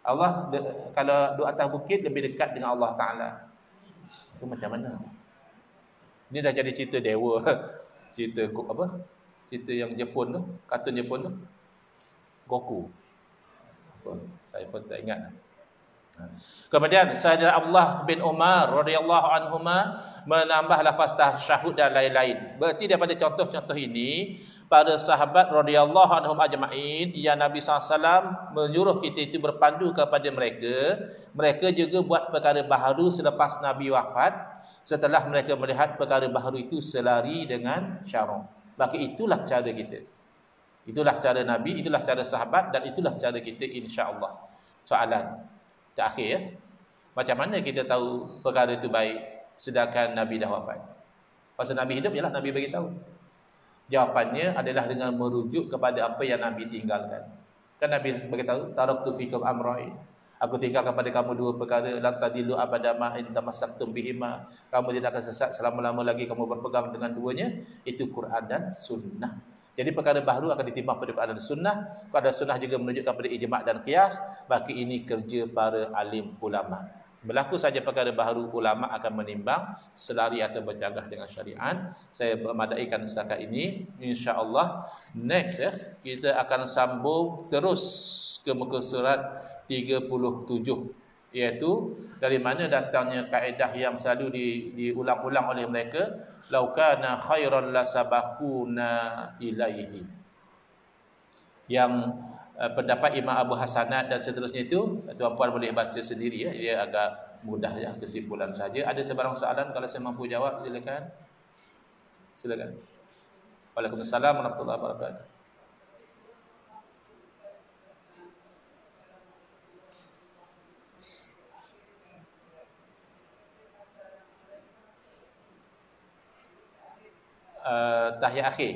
Allah kalau duduk atas bukit lebih dekat dengan Allah Taala. Itu macam mana? Ini dah jadi cerita dewa. Cerita apa? Cerita yang Jepun tu, kartun Jepun tu. Goku. Apa? Saya pun tak ingat. Kemudian Sayyidina Abdullah bin Umar radhiyallahu anhuma menambah lafaz tasyahud dan lain-lain. Berarti daripada contoh-contoh ini, para sahabat radhiyallahu anhum ajma'in yang Nabi SAW menyuruh kita itu berpandu kepada mereka. Mereka juga buat perkara baharu selepas Nabi wafat. Setelah mereka melihat perkara baharu itu selari dengan syarak. Maka itulah cara kita. Itulah cara Nabi, itulah cara sahabat, dan itulah cara kita insya-Allah. Soalan terakhir ya. Macam mana kita tahu perkara itu baik sedangkan Nabi dah wafat? Pasal Nabi hidup ialah Nabi bagi tahu. Jawapannya adalah dengan merujuk kepada apa yang Nabi tinggalkan. Kan Nabi bagi tahu, taraktu fikum amrain. Aku tinggalkan kepada kamu dua perkara, lan tadillu abadama in tamassaktum bihima. Kamu tidak akan sesat selama-lama lagi kamu berpegang dengan duanya, itu Quran dan sunnah. Jadi perkara baharu akan ditimbang pada Quran dan sunnah. Quran dan sunnah juga menunjukkan pada ijma' dan qiyas. Bagi ini kerja para alim ulama. Berlaku saja perkara baharu, ulama akan menimbang selari atau bercanggah dengan syariat. Saya memadaikan setakat ini. InsyaAllah next ya, kita akan sambung terus ke muka surat 37, iaitu dari mana datangnya kaedah yang selalu diulang-ulang oleh mereka, lau kana khairan lasabaquna ilaihi. Yang pendapat Imam Abu Hasanat dan seterusnya itu tuan-puan boleh baca sendiri ya, ia agak mudah ya, kesimpulan saja. Ada sebarang soalan, kalau saya mampu jawab silakan. Silakan. Waalaikumsalam warahmatullahi wabarakatuh. Tahiyat akhir.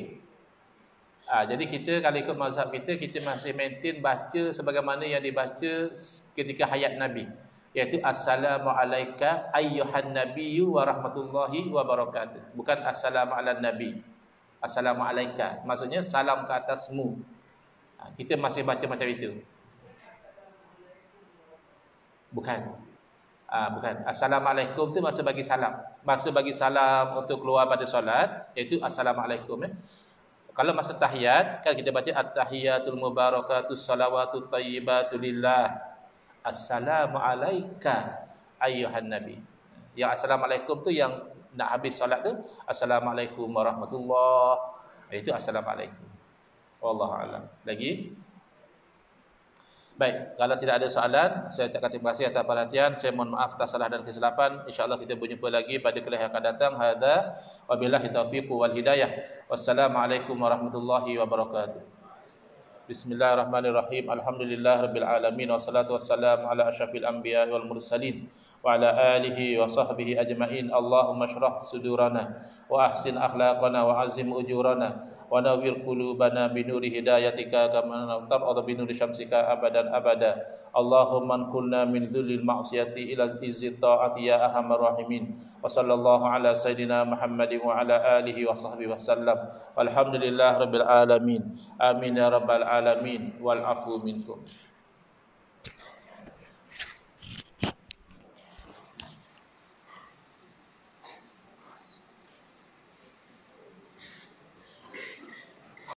Jadi kita kalau ikut mazhab kita masih maintain baca sebagaimana yang dibaca ketika hayat Nabi, iaitu assalamu alayka ayyuhan nabiyyu wa rahmatullahi wa barakatuh. Bukan assalamu ala nabi. Assalamu alayka, maksudnya salam ke atasmu. Kita masih baca macam itu. Bukan. Bukan. Assalamualaikum tu maksud bagi salam. Maksud bagi salam untuk keluar pada solat, iaitu assalamualaikum ya. Kalau masa tahiyat, kan kita baca at-tahiyatul mubarakatus salawatut thayyibatu lillah. Assalamu alayka ayyuhan nabi. Yang assalamualaikum tu yang nak habis solat tu, assalamualaikum warahmatullahi. Itu assalamualaikum. Wallahu a'lam. Lagi? Baik, kalau tidak ada soalan, saya ucapkan terima kasih atas perhatian. Saya mohon maaf atas salah dan kesilapan. InsyaAllah kita berjumpa lagi pada kuliah yang akan datang. Hadza wabillahi taufiq wal hidayah. Wassalamualaikum warahmatullahi wabarakatuh. Bismillahirrahmanirrahim. Alhamdulillahirabbil alamin wassalatu wassalamu ala asyrafil anbiya'i wal mursalin wa ala alihi wa sahbihi ajma'in. Allahumma shrah sudurana wa ahsin akhlaqana wa azim ujurana wa nawwir qulubana bi nuri hidayatika kama tar'adha bi nuri syamsika abadan abada. Allahumma kunna min dhillil ma'siyati ila izzit ta'ati ya arhamar rahimin. Wa sallallahu ala sayidina Muhammadin wa ala alihi wa sahbihi wasallam. Walhamdulillahirabbil alamin. Amin ya rabbal alamin wal afu minkum.